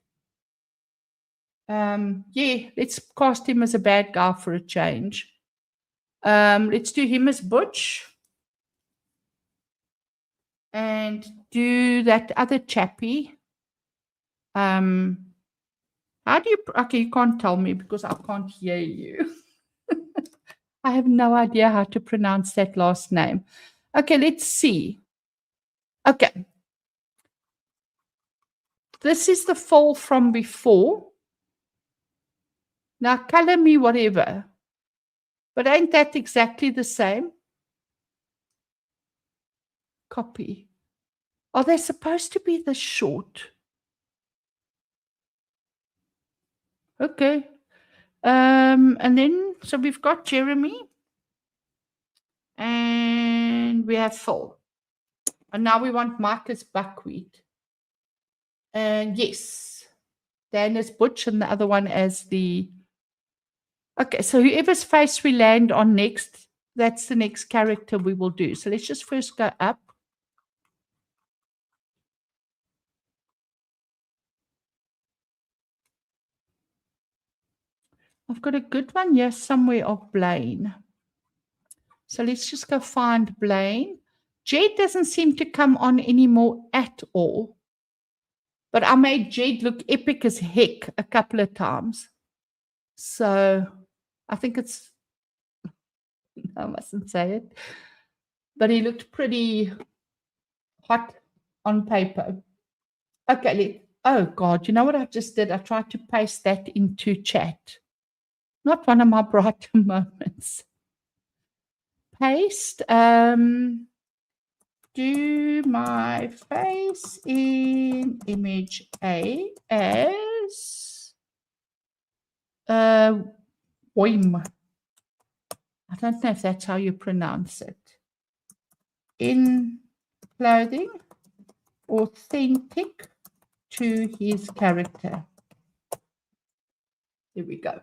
Yeah, let's cast him as a bad guy for a change. Let's do him as Butch. And do that other chappie. How do you, okay, you can't tell me because I can't hear you. I have no idea how to pronounce that last name. Okay, let's see. Okay. This is the fall from before. Now color me whatever. But ain't that exactly the same? Copy. Are they supposed to be this short? Okay. And then, so we've got Jeremy. And we have Phil. And now we want Mike as Buckwheat. And yes, Dan as Butch and the other one as the... Okay, so whoever's face we land on next, that's the next character we will do. So let's just first go up. I've got a good one here somewhere of Blaine. So let's just go find Blaine. Jed doesn't seem to come on anymore at all. But I made Jed look epic as heck a couple of times. So I think it's... I mustn't say it. But he looked pretty hot on paper. Okay, oh God, you know what I just did? I tried to paste that into chat. Not one of my brighter moments. Paste. Do my face in image A as Oim. I don't know if that's how you pronounce it. In clothing, authentic to his character. There we go.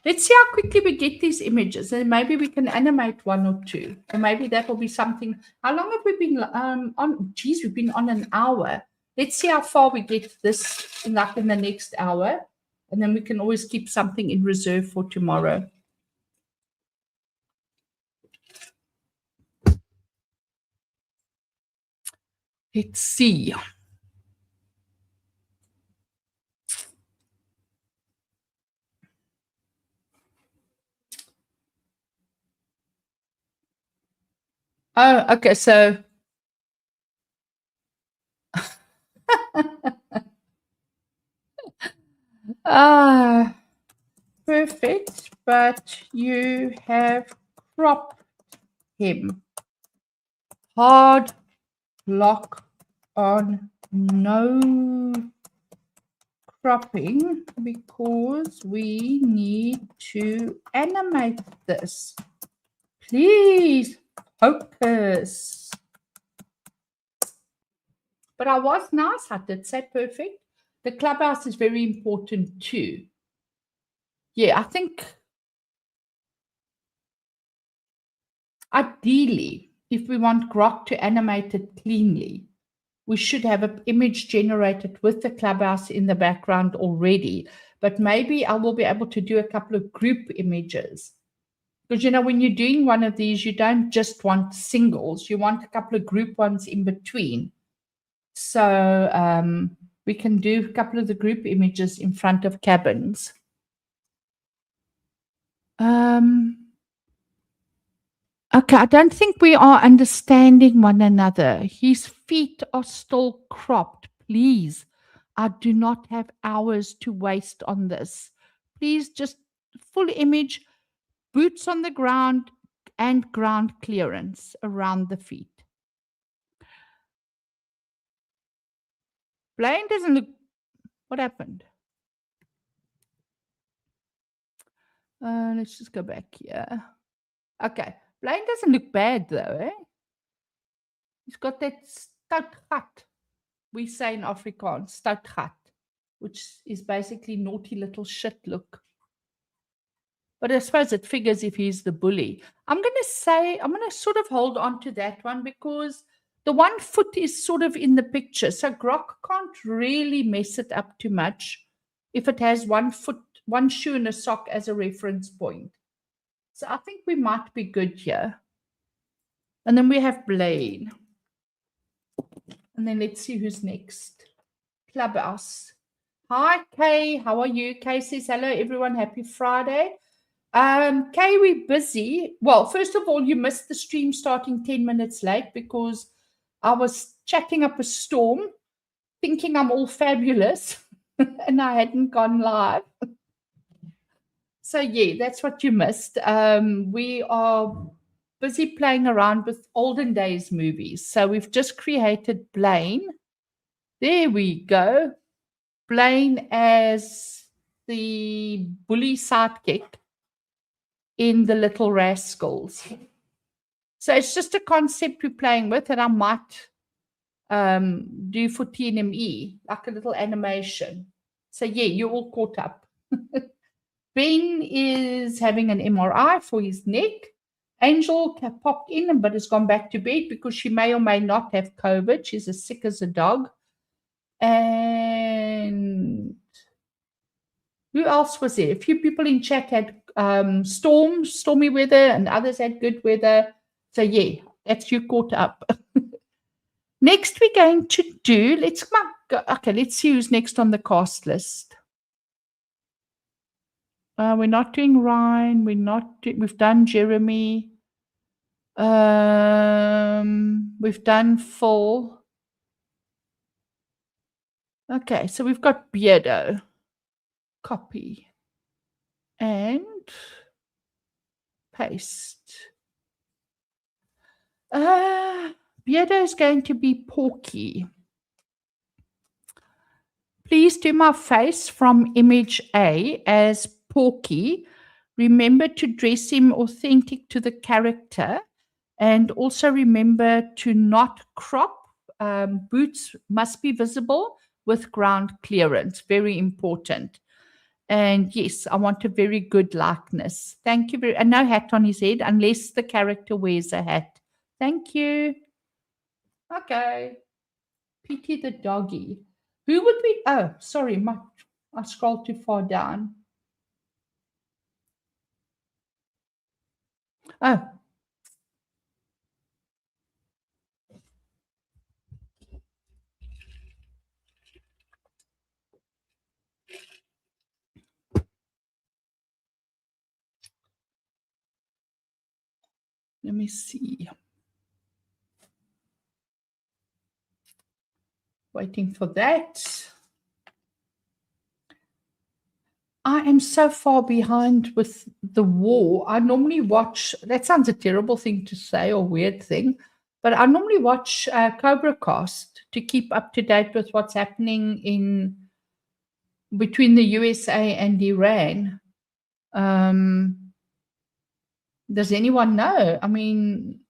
Let's see how quickly we get these images, and maybe we can animate one or two, or maybe that will be something. How long have we been on? Geez, we've been on an hour. Let's see how far we get this in the next hour, and then we can always keep something in reserve for tomorrow. Let's see. Oh, okay, so perfect, but you have cropped him. Hard lock on no cropping because we need to animate this. Please focus. But I was nice. I did say perfect. The clubhouse is very important too. Yeah, I think ideally, if we want Grok to animate it cleanly, we should have an image generated with the clubhouse in the background already. But maybe I will be able to do a couple of group images. Because, you know, when you're doing one of these, you don't just want singles. You want a couple of group ones in between. So we can do a couple of the group images in front of cabins. Okay, I don't think we are understanding one another. His feet are still cropped. Please, I do not have hours to waste on this. Please, just full image, boots on the ground and ground clearance around the feet. Blaine doesn't look. What happened? Let's just go back here. Okay, Blaine doesn't look bad though, eh? He's got that stout gat. We say in Afrikaans, stout gat, which is basically naughty little shit look. But I suppose it figures if he's the bully. I'm going to sort of hold on to that one because the 1 foot is sort of in the picture. So Grok can't really mess it up too much if it has 1 foot, 1 shoe and a sock as a reference point. So I think we might be good here. And then we have Blaine. And then let's see who's next. Clubhouse. Hi, Kay. How are you? Kay says, hello, everyone. Happy Friday. Kay, we're busy. Well, first of all, you missed the stream starting 10 minutes late because I was chatting up a storm, thinking I'm all fabulous, and I hadn't gone live. So, yeah, that's what you missed. We are busy playing around with olden days movies. So we've just created Blaine. There we go. Blaine as the bully sidekick in The Little Rascals. So it's just a concept we're playing with, and I might do for TNME, like a little animation. So yeah, you're all caught up. Ben is having an MRI for his neck. Angel popped in but has gone back to bed because she may or may not have COVID. She's as sick as a dog. And who else was there? A few people in chat had stormy weather, and others had good weather. So yeah, that's you caught up. Next, we're going to do, let's see who's next on the cast list. We're not doing Ryan. We've done Jeremy. We've done Phil. Okay, so we've got Beardo. Copy. And paste. Beardo is going to be Porky. Please do my face from image A as Porky. Remember to dress him authentic to the character, and also remember to not crop. Boots must be visible with ground clearance. Very important. And yes, I want a very good likeness. Thank you and no hat on his head unless the character wears a hat. Thank you. Okay. Petey the doggy. Who would we? Oh, sorry, I scrolled too far down. Oh. Let me see. Waiting for that. I am so far behind with the war. I normally watch, that sounds a terrible thing to say or weird thing, but I normally watch Cobra Cast to keep up to date with what's happening between the USA and Iran. Does anyone know? I mean,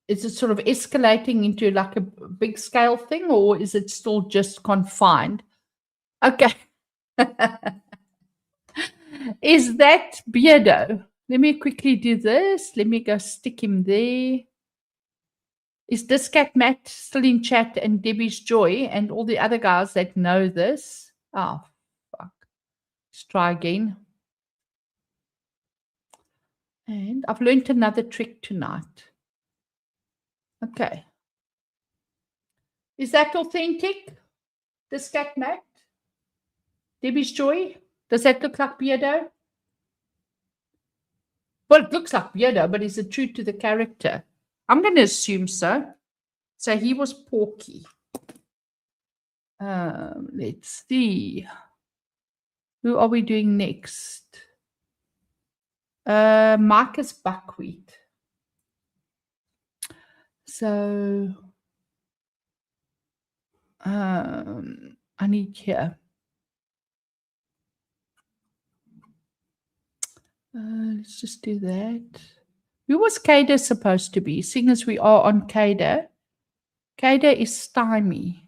is it sort of escalating into like a big scale thing, or is it still just confined? Okay. Is that Beardo? Let me quickly do this. Let me go stick him there. Is Discat Matt still in chat, and Debbie's Joy and all the other guys that know this? Oh, fuck. Let's try again. And I've learned another trick tonight. Okay. Is that authentic? Discat Matt? Debbie's Joy? Does that look like Beardo? Well, it looks like Beardo, but is it true to the character? I'm going to assume so. So he was Porky. Let's see. Who are we doing next? Marcus Buckwheat. So I need here. Let's just do that. Who was Kada supposed to be? Seeing as we are on Kada. Kada is Stymie.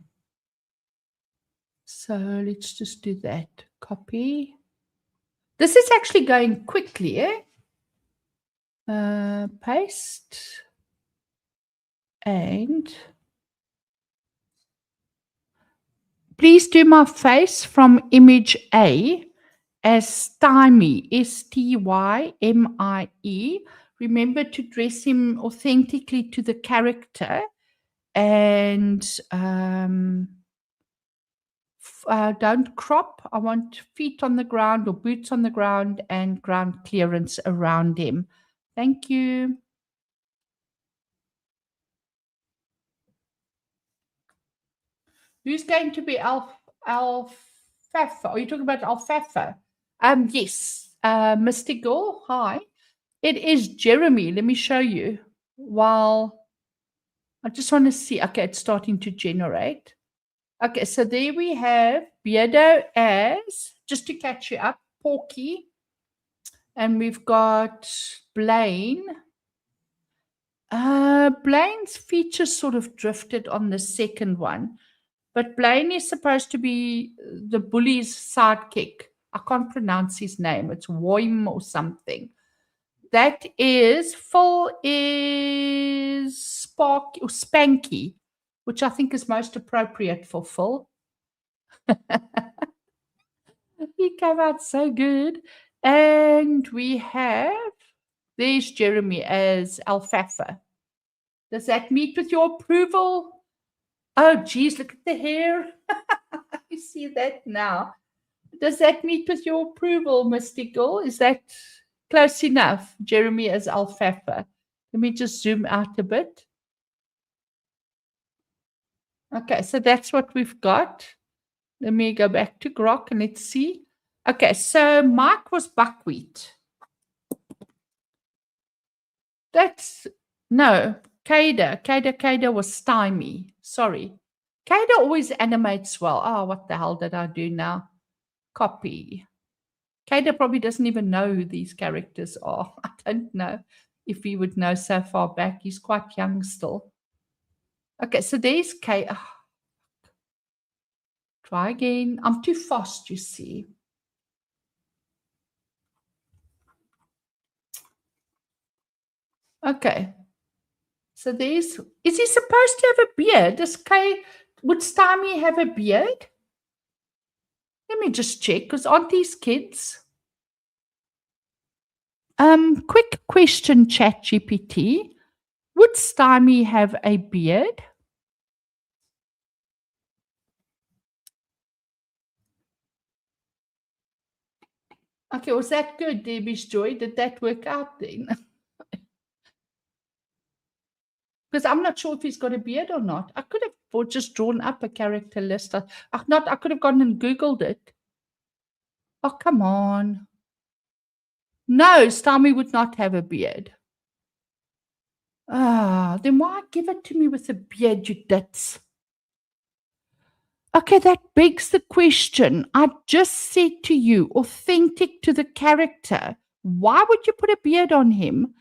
So let's just do that. Copy. This is actually going quickly, eh? Paste. And please do my face from image A as Stymie, S-T-Y-M-I-E. Remember to dress him authentically to the character. And don't crop. I want feet on the ground or boots on the ground and ground clearance around him. Thank you. Who's going to be Alfalfa? Are you talking about Alfalfa? Yes. Mystical, hi. It is Jeremy. Let me show you. While I just want to see. Okay, it's starting to generate. Okay, so there we have Beardo as, just to catch you up, Porky. And we've got Blaine. Blaine's features sort of drifted on the second one. But Blaine is supposed to be the bully's sidekick. I can't pronounce his name. It's Woim or something. That is, Phil is Sparky or Spanky, which I think is most appropriate for Phil. He came out so good. And we have, there's Jeremy as Alfalfa. Does that meet with your approval? Oh, geez, look at the hair. You see that now. Does that meet with your approval, Mystical? Is that close enough, Jeremy as Alfalfa? Let me just zoom out a bit. Okay, so that's what we've got. Let me go back to Grok and let's see. Okay, so Mike was Buckwheat. That's, no, Kada was Stymie. Sorry. Kada always animates well. Oh, what the hell did I do now? Copy. Kada probably doesn't even know who these characters are. I don't know if he would know so far back. He's quite young still. Okay, so there's Kada. Oh. Try again. I'm too fast, you see. Okay. So there's, is he supposed to have a beard? Would Stymie have a beard? Let me just check, because aren't these kids? Quick question, ChatGPT. Would Stymie have a beard? Okay, was that good, Debbie's Joy? Did that work out then? Because I'm not sure if he's got a beard or not. I could have just drawn up a character list. I could have gone and Googled it. Oh, come on. No, Stymie would not have a beard. Then why give it to me with a beard, you dits? Okay, that begs the question. I just said to you, authentic to the character. Why would you put a beard on him?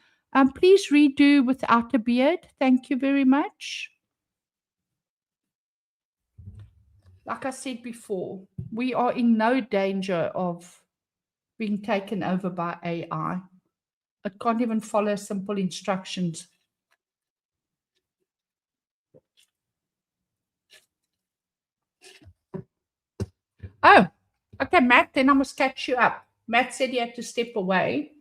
Please redo without a beard. Thank you very much. Like I said before, we are in no danger of being taken over by AI. It can't even follow simple instructions. Oh, okay, Matt, then I must catch you up. Matt said he had to step away.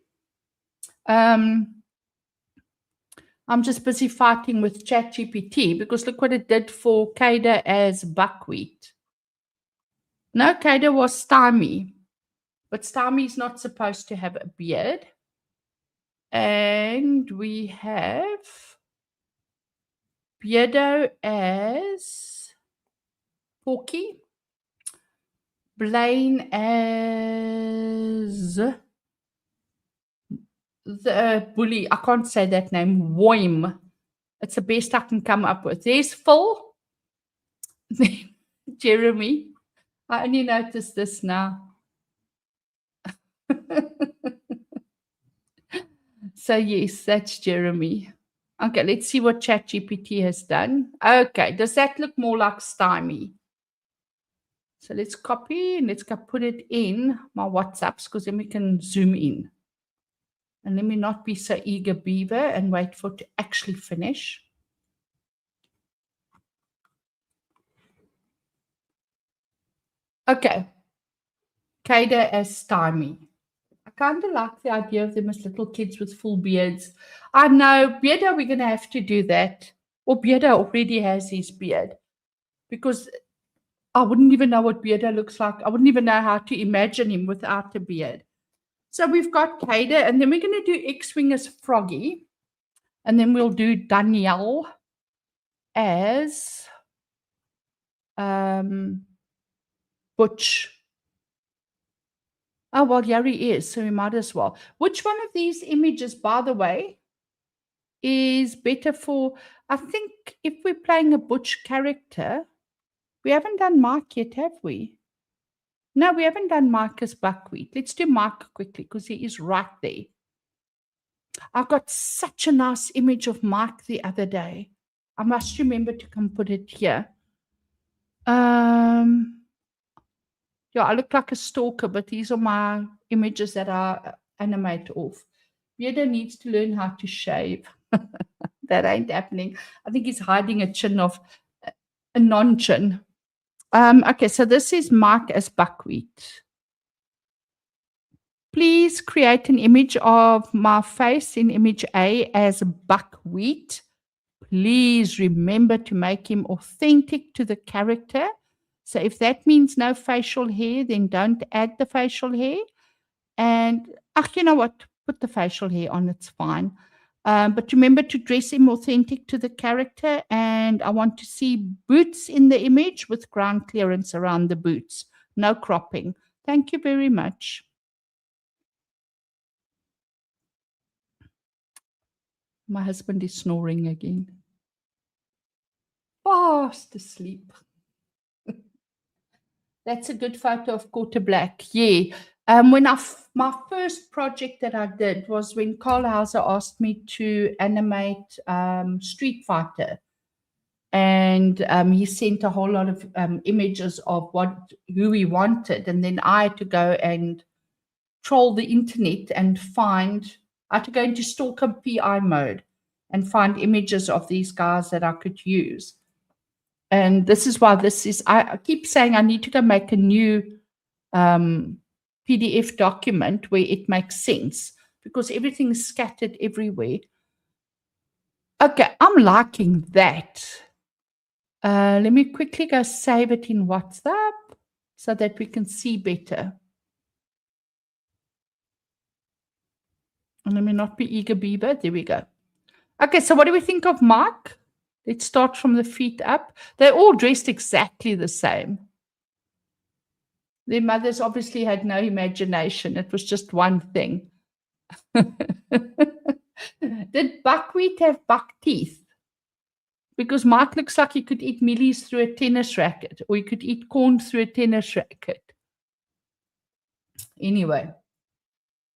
I'm just busy fighting with ChatGPT because look what it did for Kada as Buckwheat. No, Kada was Stymie, but Stymie's not supposed to have a beard. And we have Beardo as Porky, Blaine as the bully. I can't say that name. Woim. It's the best I can come up with. There's Phil. Jeremy. I only noticed this now. So yes, that's Jeremy. Okay, let's see what ChatGPT has done. Okay, does that look more like Stymie? So let's copy and let's go put it in my WhatsApps because then we can zoom in. And let me not be so eager beaver and wait for it to actually finish. Okay. Kada as Stymie. I kind of like the idea of them as little kids with full beards. I know, Beardo, we're going to have to do that. Or Beardo already has his beard. Because I wouldn't even know what Beardo looks like. I wouldn't even know how to imagine him without a beard. So we've got Kada, and then we're going to do X-Wing as Froggy. And then we'll do Danielle as Butch. Oh, well, here he is, so we might as well. Which one of these images, by the way, is better for, I think if we're playing a Butch character, we haven't done Mike yet, have we? No, we haven't done Mike as Buckwheat. Let's do Mike quickly because he is right there. I got such a nice image of Mike the other day. I must remember to come put it here. Yeah, I look like a stalker, but these are my images that I animate off. Beardo needs to learn how to shave. That ain't happening. I think he's hiding a chin of a non-chin. Okay, so this is Mike as Buckwheat. Please create an image of my face in image A as Buckwheat. Please remember to make him authentic to the character. So if that means no facial hair, then don't add the facial hair. And, you know what? Put the facial hair on, it's fine. But remember to dress him authentic to the character. And I want to see boots in the image with ground clearance around the boots. No cropping. Thank you very much. My husband is snoring again. Fast asleep. That's a good photo of Quarter Black. Yeah. My first project that I did was when Carl Hauser asked me to animate Street Fighter. And he sent a whole lot of images of who he wanted. And then I had to go and troll the internet and I had to go into stalker PI mode and find images of these guys that I could use. And this is why I keep saying I need to go make a new PDF document where it makes sense because everything is scattered everywhere. Okay, I'm liking that. Let me quickly go save it in WhatsApp so that we can see better. And let me not be eager beaver. There we go. Okay, so what do we think of Mark? Let's start from the feet up. They're all dressed exactly the same. Their mothers obviously had no imagination. It was just one thing. Did Buckwheat have buck teeth? Because Mark looks like he could eat mealies through a tennis racket, or he could eat corn through a tennis racket. Anyway.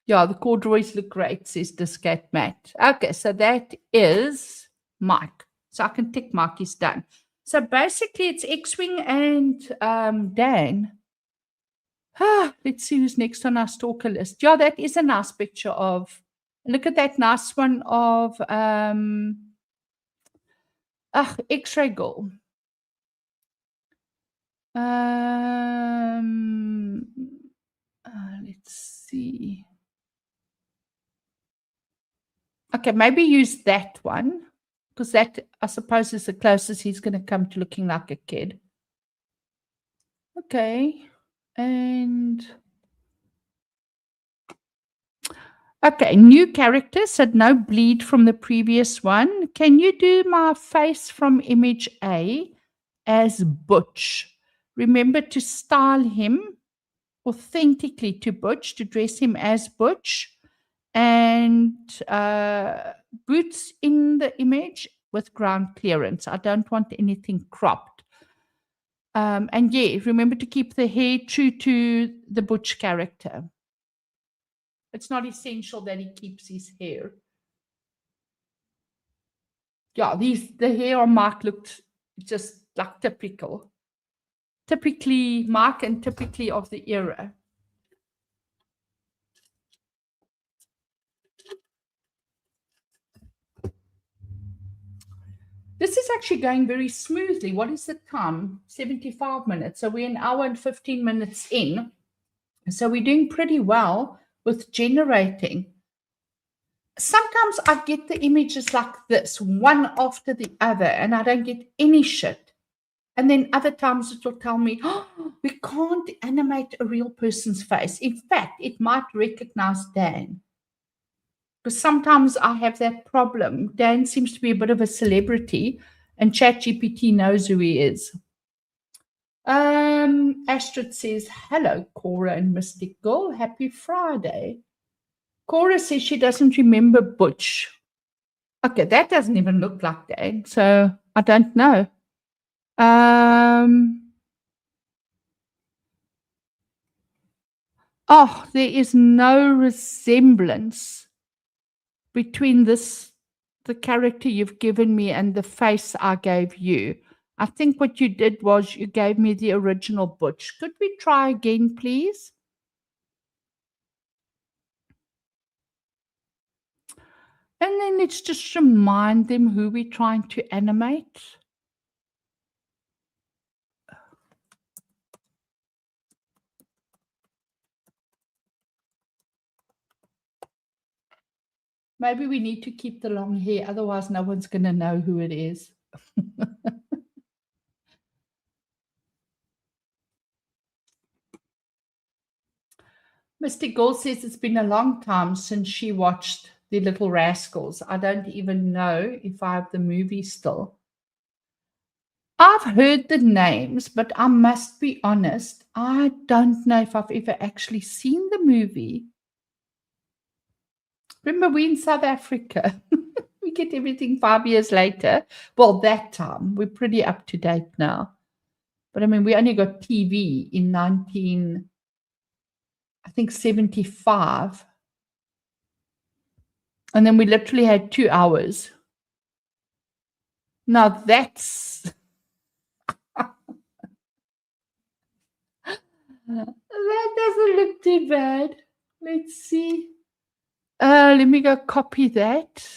Yeah, the corduroys look great, says Discat Matt. Okay, so that is Mike. So I can tick Mike is done. So basically it's X-Wing and Dan. Let's see who's next on our stalker list. Yeah, that is a nice picture of, look at that nice one of X-Ray Girl. Let's see. Okay, maybe use that one because that, I suppose, is the closest he's going to come to looking like a kid. Okay, and Okay, new character, so no bleed from the previous one. Can you do my face from image A as Butch? Remember to style him authentically to Butch, to dress him as Butch, and boots in the image with ground clearance. I don't want anything cropped. And yeah, remember to keep the hair true to the Butch character. It's not essential that he keeps his hair. Yeah, the hair on Mark looked just like typical. Typically Mark and typically of the era. This is actually going very smoothly. What is the time? 75 minutes. So we're an hour and 15 minutes in. So we're doing pretty well with generating. Sometimes I get the images like this, one after the other, and I don't get any shit. And then other times it will tell me, oh, we can't animate a real person's face. In fact, it might recognize Dan. Because sometimes I have that problem. Dan seems to be a bit of a celebrity, and ChatGPT knows who he is. Astrid says, hello, Cora and Mystic Girl. Happy Friday. Cora says she doesn't remember Butch. Okay, that doesn't even look like Dan, so I don't know. Oh, there is no resemblance between the character you've given me and the face I gave you. I think what you did was you gave me the original Butch. Could we try again, please? And then let's just remind them who we're trying to animate. Maybe we need to keep the long hair, otherwise no one's going to know who it is. Mr. Gold says it's been a long time since she watched The Little Rascals. I don't even know if I have the movie still. I've heard the names, but I must be honest, I don't know if I've ever actually seen the movie. Remember, we're in South Africa. We get everything 5 years later. Well, that time. We're pretty up to date now. But I mean, we only got TV in 75. And then we literally had 2 hours. Now that's... that doesn't look too bad. Let's see. Let me go copy that.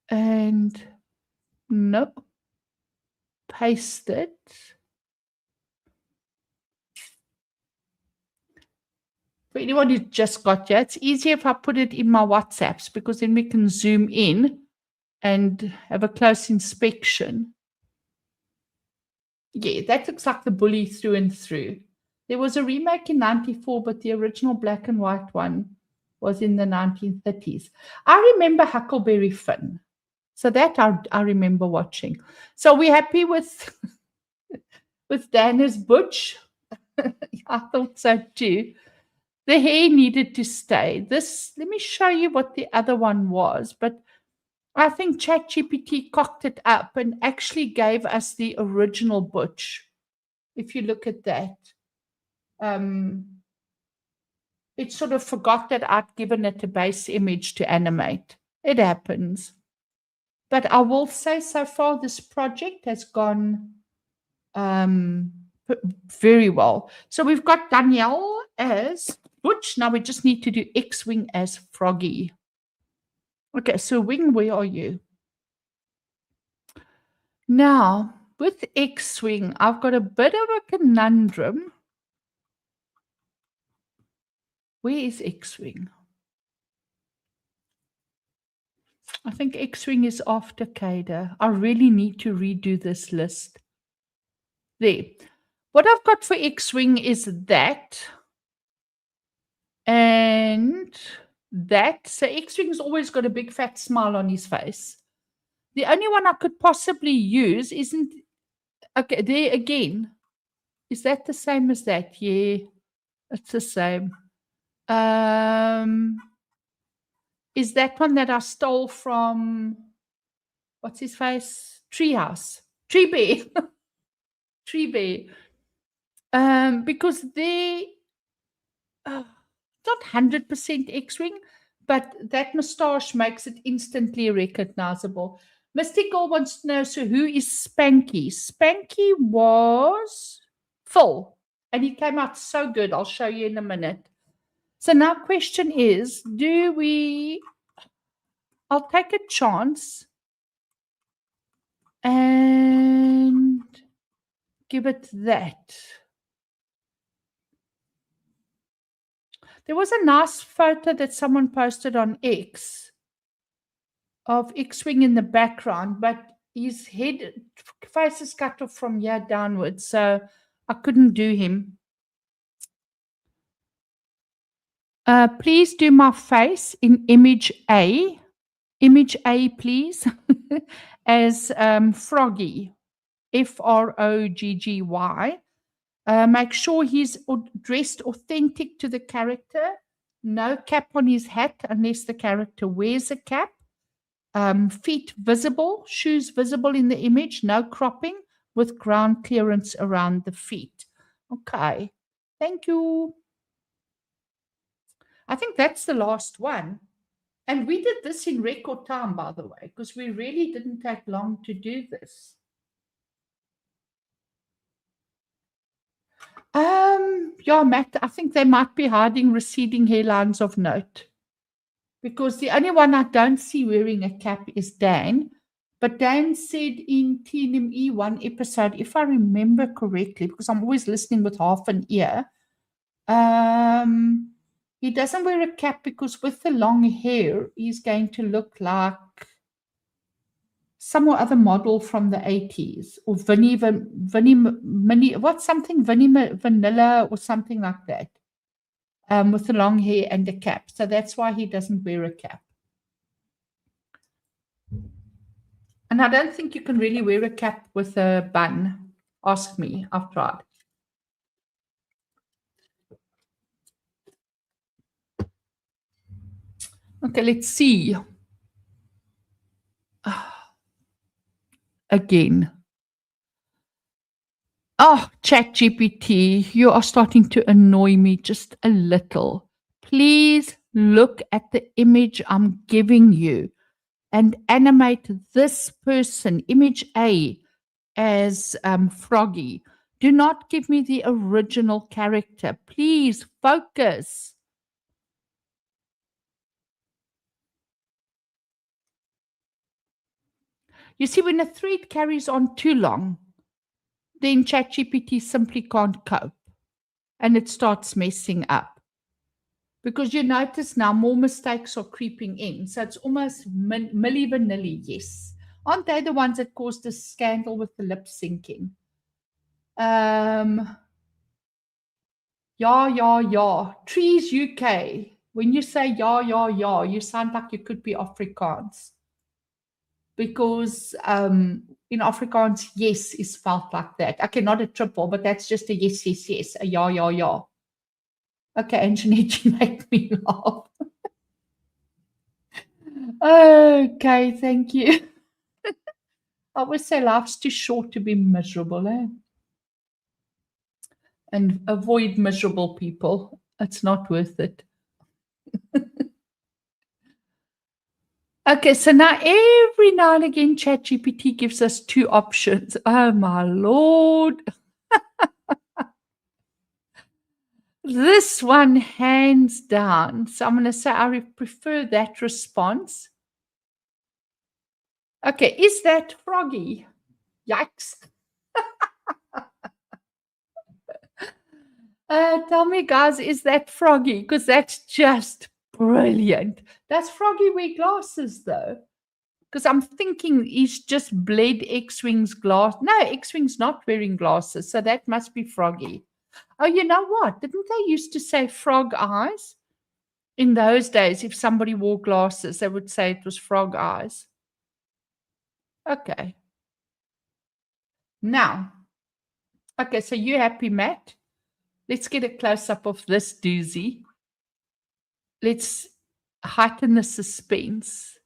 And nope. Paste it. For anyone who just got here, it's easier if I put it in my WhatsApps because then we can zoom in and have a close inspection. Yeah, that looks like the bully through and through. There was a remake in 94, but the original black and white one was in the 1930s. I remember Huckleberry Finn. So that I remember watching. So we're happy with Dana's Butch. I thought so too. The hair needed to stay. Let me show you what the other one was. But I think ChatGPT cocked it up and actually gave us the original Butch. If you look at that. It sort of forgot that I'd given it a base image to animate. It happens. But I will say so far this project has gone very well. So we've got Danielle as Butch. Now we just need to do X-Wing as Froggy. Okay, so Wing, where are you? Now, with X-Wing, I've got a bit of a conundrum. Where is X-Wing? I think X-Wing is after Kada. I really need to redo this list. There. What I've got for X-Wing is that. And that. So X-Wing's always got a big fat smile on his face. The only one I could possibly use isn't, okay, there again. Is that the same as that? Yeah, it's the same. Is that one that I stole from, what's his face? Treehouse. Tree Bear. Tree Bear. Because they, not 100% X-Wing, but that moustache makes it instantly recognizable. Mystical wants to know, so who is Spanky? Spanky was Phil, and he came out so good. I'll show you in a minute. So now question is, I'll take a chance and give it that. There was a nice photo that someone posted on X of X-Wing in the background, but his face is cut off from here downwards, so I couldn't do him. Please do my face in image A. Image A, please, as Froggy, Froggy. Make sure he's dressed authentic to the character. No cap on his hat unless the character wears a cap. Feet visible, shoes visible in the image, no cropping, with ground clearance around the feet. Okay, thank you. I think that's the last one. And we did this in record time, by the way, because we really didn't take long to do this. Yeah, Matt, I think they might be hiding receding hairlines of note. Because the only one I don't see wearing a cap is Dan. But Dan said in TNME one episode, if I remember correctly, because I'm always listening with half an ear, he doesn't wear a cap because with the long hair, he's going to look like some other model from the 80s, or Vinny, what's something, Vanilla or something like that, with the long hair and a cap. So that's why he doesn't wear a cap. And I don't think you can really wear a cap with a bun. Ask me, I've tried. Okay, let's see. Again. Oh, ChatGPT, you are starting to annoy me just a little. Please look at the image I'm giving you and animate this person, image A, as Froggy. Do not give me the original character. Please focus. You see, when a thread carries on too long, then ChatGPT simply can't cope and it starts messing up. Because you notice now more mistakes are creeping in. So it's almost Milli Vanilli, yes. Aren't they the ones that caused a scandal with the lip syncing? Yeah. Trees UK. When you say yeah, you sound like you could be Afrikaans. Because in Afrikaans, yes is spelled like that. Okay, not a triple, but that's just a yes, a yeah. Okay, Anjanette, you make me laugh. Okay, thank you. I always say life's too short to be miserable, eh? And avoid miserable people. It's not worth it. Okay, so now every now and again, ChatGPT gives us two options. Oh, my Lord. This one, hands down. So I'm going to say I prefer that response. Okay, is that Froggy? Yikes. Tell me, guys, is that Froggy? Because that's just brilliant. Does Froggy wear glasses, though? Because I'm thinking he's just bled X-Wing's glass. No, X-Wing's not wearing glasses, so that must be Froggy. Oh, you know what? Didn't they used to say frog eyes? In those days, if somebody wore glasses, they would say it was frog eyes. Okay. Now, okay, so you happy, Matt? Let's get a close-up of this doozy. Let's heighten the suspense.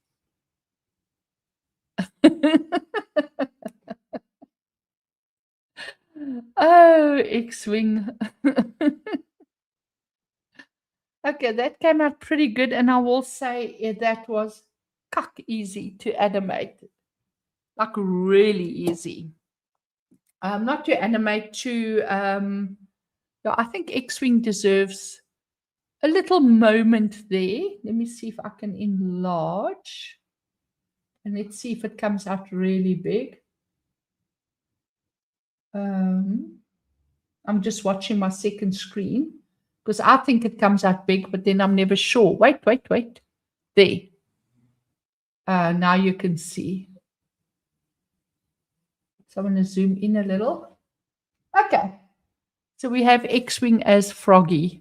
Oh, X-Wing. Okay, that came out pretty good, and I will say that was cuck easy to animate. Like really easy. Not to animate to, yeah, I think X-Wing deserves a little moment there. Let me see if I can enlarge. And let's see if it comes out really big. I'm just watching my second screen because I think it comes out big, but then I'm never sure. Wait. There. Now you can see. So I'm going to zoom in a little. Okay. So we have X-Wing as Froggy.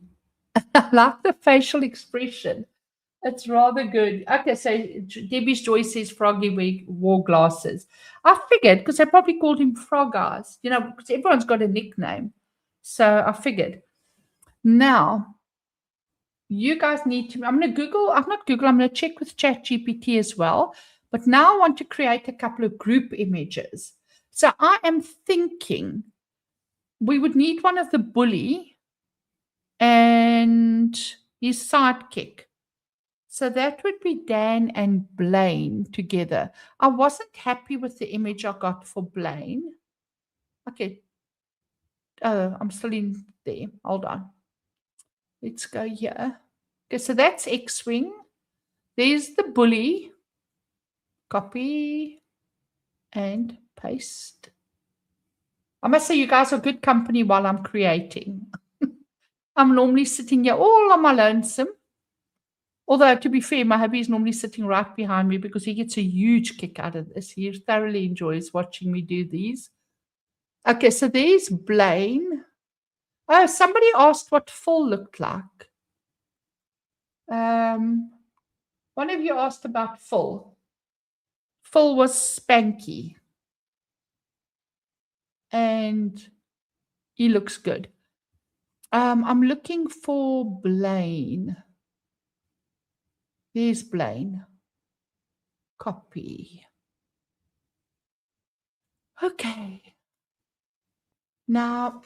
I like the facial expression. It's rather good. Okay, so Debbie's Joy says Froggy wore glasses. I figured, because they probably called him Frog Eyes, because everyone's got a nickname. So I figured. Now, you guys need to, I'm going to check with ChatGPT as well. But now I want to create a couple of group images. So I am thinking we would need one of the bully and his sidekick. So that would be Dan and Blaine together. I wasn't happy with the image I got for Blaine. Okay. I'm still in there. Hold on. Let's go here. Okay, so that's X-Wing. There's the bully. Copy and paste. I must say you guys are good company while I'm creating. I'm normally sitting here all on my lonesome. Although, to be fair, my hubby is normally sitting right behind me because he gets a huge kick out of this. He thoroughly enjoys watching me do these. Okay, so there's Blaine. Oh, somebody asked what Phil looked like. One of you asked about Phil. Phil was Spanky. And he looks good. I'm looking for Blaine. There's Blaine. Copy. Okay. Now,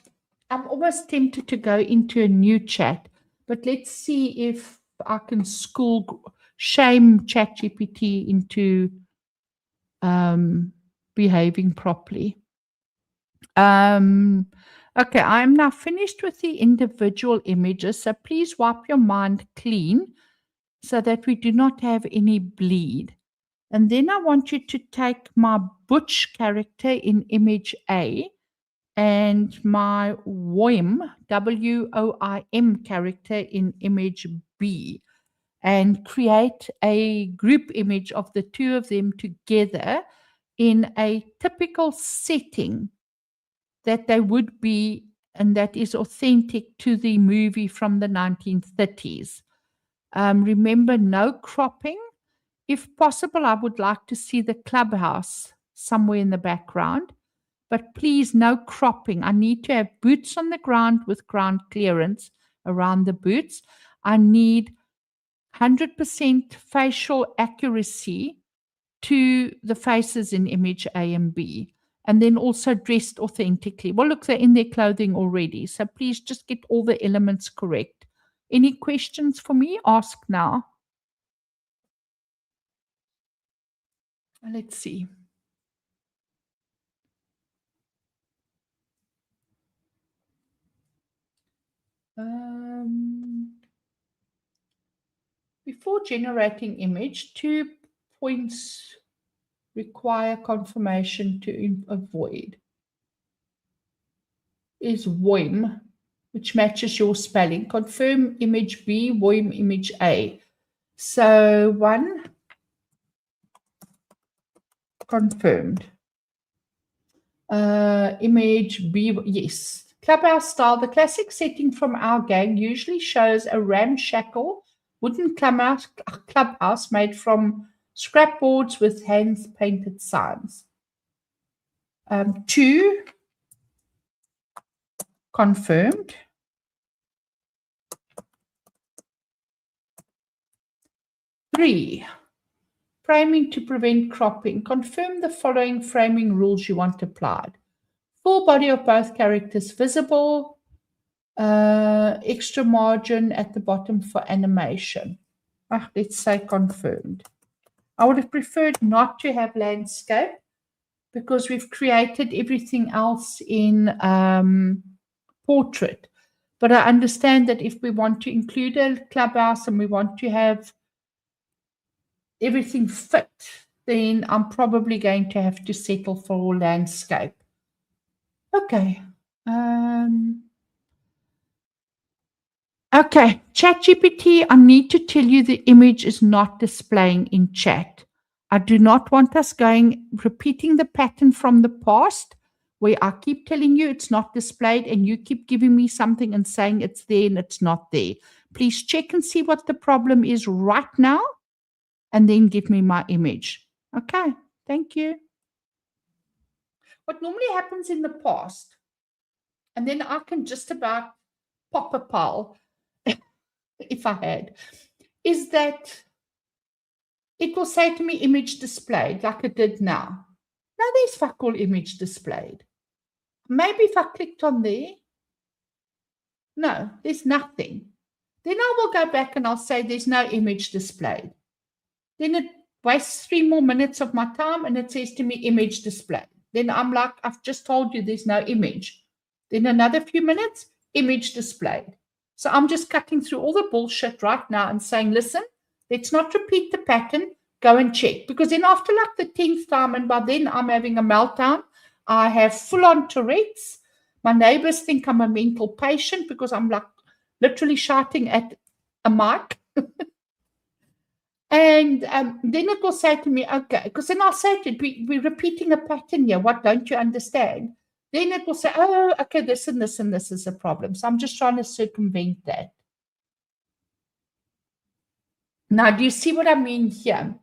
I'm almost tempted to go into a new chat, but let's see if I can shame ChatGPT into behaving properly. Okay, I'm now finished with the individual images, so please wipe your mind clean so that we do not have any bleed. And then I want you to take my Butch character in image A and my Woim, W-O-I-M character in image B, and create a group image of the two of them together in a typical setting that they would be, and that is authentic to the movie from the 1930s. Remember, no cropping. If possible, I would like to see the clubhouse somewhere in the background, but please, no cropping. I need to have boots on the ground with ground clearance around the boots. I need 100% facial accuracy to the faces in image A and B, and then also dressed authentically. Well, look, they're in their clothing already, so please just get all the elements correct. Any questions for me? Ask now. Let's see. Before generating image, 2 points require confirmation to avoid. Is Woim, which matches your spelling. Confirm image B, Woim image A. So 1, confirmed. Image B, yes. Clubhouse style, the classic setting from our gang usually shows a ramshackle wooden clubhouse made from scrapboards with hand-painted signs. 2, confirmed. 3, framing to prevent cropping. Confirm the following framing rules you want applied. Full body of both characters visible. Extra margin at the bottom for animation. Let's say confirmed. I would have preferred not to have landscape because we've created everything else in portrait. But I understand that if we want to include a clubhouse and we want to have everything fit, then I'm probably going to have to settle for landscape. Okay. Okay, ChatGPT, I need to tell you the image is not displaying in chat. I do not want us repeating the pattern from the past where I keep telling you it's not displayed and you keep giving me something and saying it's there and it's not there. Please check and see what the problem is right now and then give me my image. Okay, thank you. What normally happens in the past, and then I can just about pop a pile if I had, is that it will say to me image displayed like it did now. Now there's fuck all image displayed. Maybe if I clicked on there, no, there's nothing. Then I will go back and I'll say there's no image displayed. Then it wastes 3 more minutes of my time and it says to me image displayed. Then I'm like, I've just told you there's no image. Then another few minutes, image displayed. So I'm just cutting through all the bullshit right now and saying, listen, let's not repeat the pattern. Go and check. Because then after like the 10th time, and by then I'm having a meltdown, I have full-on Tourette's. My neighbors think I'm a mental patient because I'm like literally shouting at a mic. And then it will say to me, okay, because then I'll say to it, we're repeating a pattern here. What don't you understand? Then it will say, oh, okay, this and this and this is a problem. So I'm just trying to circumvent that. Now, do you see what I mean here?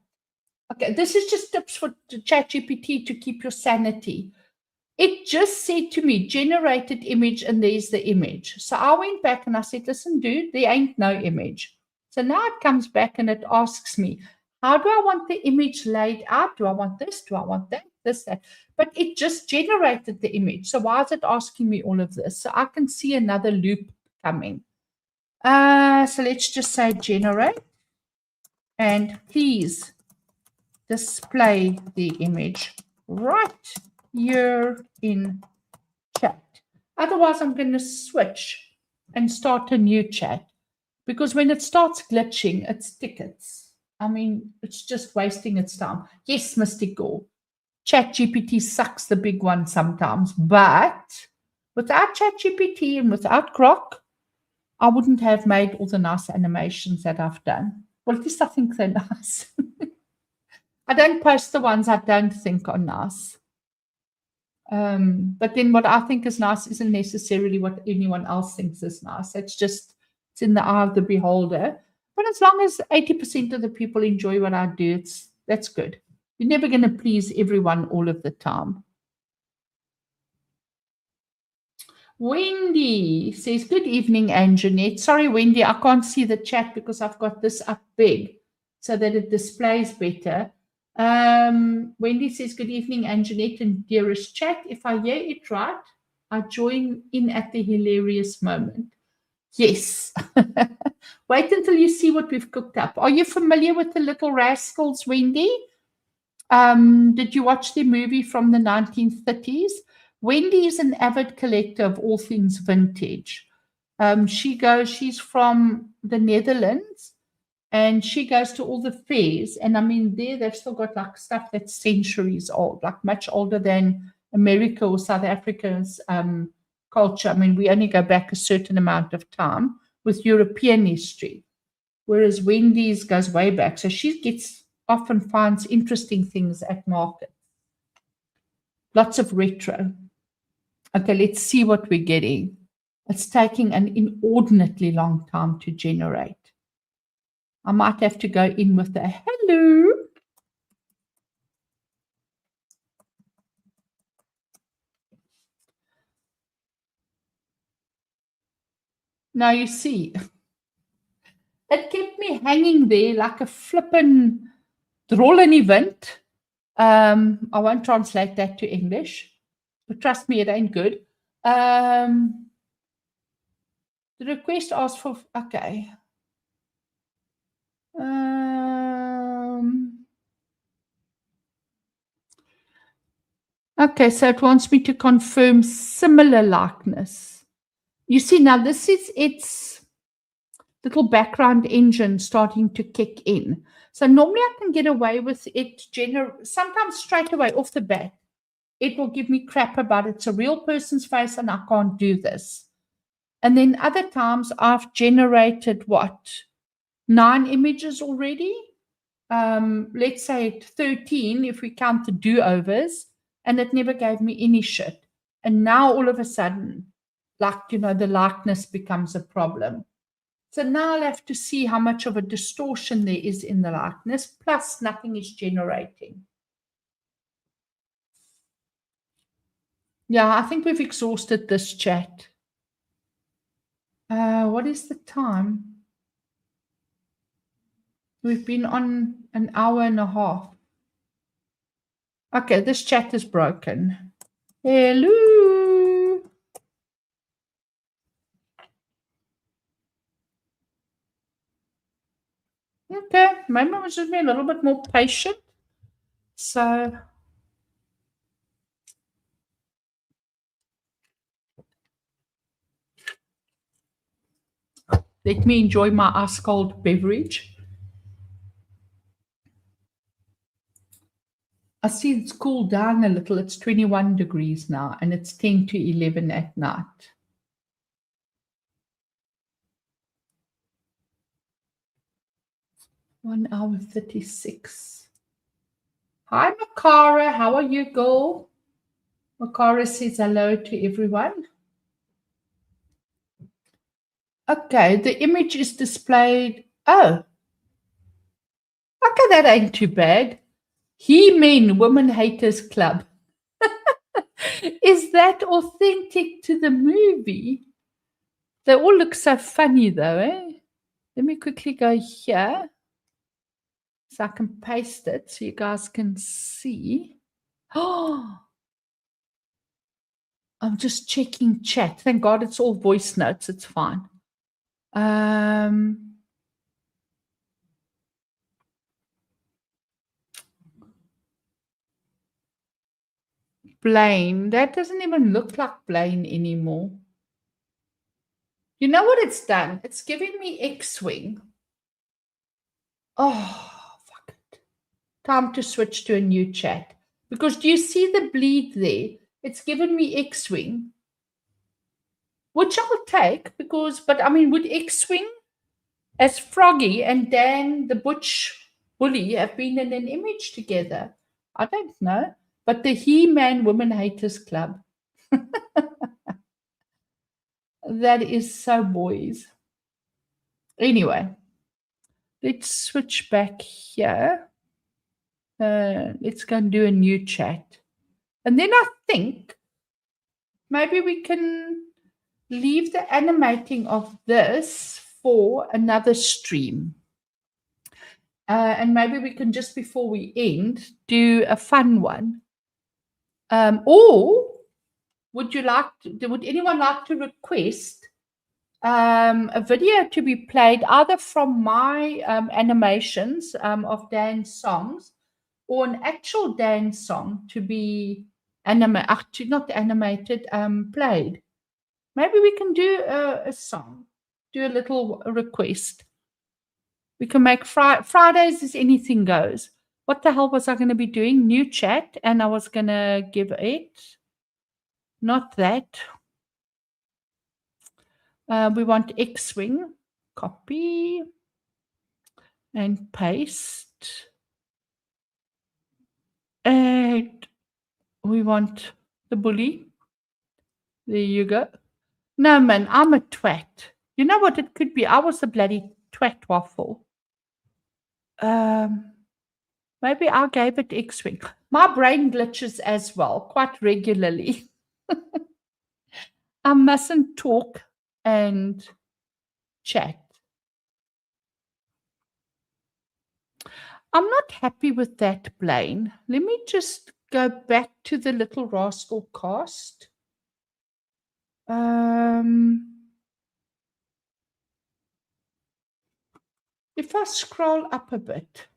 Okay, this is just tips for ChatGPT to keep your sanity. It just said to me, generated image, and there's the image. So I went back and I said, listen, dude, there ain't no image. So now it comes back and it asks me, how do I want the image laid out? Do I want this? Do I want that? This, that. But it just generated the image. So why is it asking me all of this? So I can see another loop coming. So let's just say generate. And please display the image right here in chat. Otherwise, I'm going to switch and start a new chat. Because when it starts glitching, it's tickets. I mean, it's just wasting its time. Yes, Mr. Gore, ChatGPT sucks the big one sometimes. But without ChatGPT and without Grok, I wouldn't have made all the nice animations that I've done. Well, at least I think they're nice. I don't post the ones I don't think are nice. But then what I think is nice isn't necessarily what anyone else thinks is nice. It's in the eye of the beholder. But as long as 80% of the people enjoy what I do, that's good. You're never going to please everyone all of the time. Wendy says, good evening, Anjanette. Sorry, Wendy, I can't see the chat because I've got this up big so that it displays better. Wendy says, good evening, Anjanette and dearest chat. If I hear it right, I join in at the hilarious moment. Yes. Wait until you see what we've cooked up. Are you familiar with the Little Rascals, Wendy? Did you watch the movie from the 1930s? Wendy is an avid collector of all things vintage. She's from the Netherlands and she goes to all the fairs. And I mean, they've still got like stuff that's centuries old, like much older than America or South Africa's culture. I mean, we only go back a certain amount of time with European history, whereas Wendy's goes way back. So she often finds interesting things at market. Lots of retro. Okay, let's see what we're getting. It's taking an inordinately long time to generate. I might have to go in with a hello. Now you see, it kept me hanging there like a flippin' drollen event. I won't translate that to English, but trust me, it ain't good. The request asked for, okay. Okay, so it wants me to confirm similar likeness. You see, now this is its little background engine starting to kick in. So normally I can get away with it sometimes straight away off the bat. It will give me crap about it's a real person's face and I can't do this. And then other times I've generated 9 images already. Let's say 13 if we count the do-overs, and it never gave me any shit. And now all of a sudden, the likeness becomes a problem. So now I'll have to see how much of a distortion there is in the likeness, plus nothing is generating. Yeah, I think we've exhausted this chat. What is the time? We've been on an hour and a half. Okay, this chat is broken. Hello. Okay, maybe we should be a little bit more patient. So let me enjoy my ice cold beverage. I see it's cooled down a little. It's 21 degrees now, and it's 10 to 11 at night. One hour 36. Hi, Makara. How are you, girl? Makara says hello to everyone. Okay, the image is displayed. Oh. Okay, that ain't too bad. He-Men Women Haters Club. Is that authentic to the movie? They all look so funny though, eh? Let me quickly go here so I can paste it so you guys can see. Oh, I'm just checking chat. Thank God it's all voice notes. It's fine. Blaine. That doesn't even look like Blaine anymore. You know what it's done? It's giving me X-Wing. Oh, fuck it. Time to switch to a new chat. Because do you see the bleed there? It's given me X-Wing. Which I'll take but I mean, would X-Wing as Froggy and Dan the Butch Bully have been in an image together? I don't know. But the He-Man Women Haters Club. That is so boys. Anyway, let's switch back here. Let's go and do a new chat. And then I think maybe we can leave the animating of this for another stream. And maybe we can, just before we end, do a fun one. Or would anyone like to request a video to be played either from my animations of Dan's songs, or an actual dance song to be not animated, played? Maybe we can do a song, do a little request. We can make Fridays as anything goes. What the hell was I going to be doing? New chat, and I was going to give it. Not that. We want X-Wing. Copy and paste. And we want the bully. There you go. No, man, I'm a twat. You know what it could be? I was a bloody twat waffle. Maybe I gave it X-Wing. My brain glitches as well, quite regularly. I mustn't talk and chat. I'm not happy with that, Blaine. Let me just go back to the Little Rascal cast. If I scroll up a bit.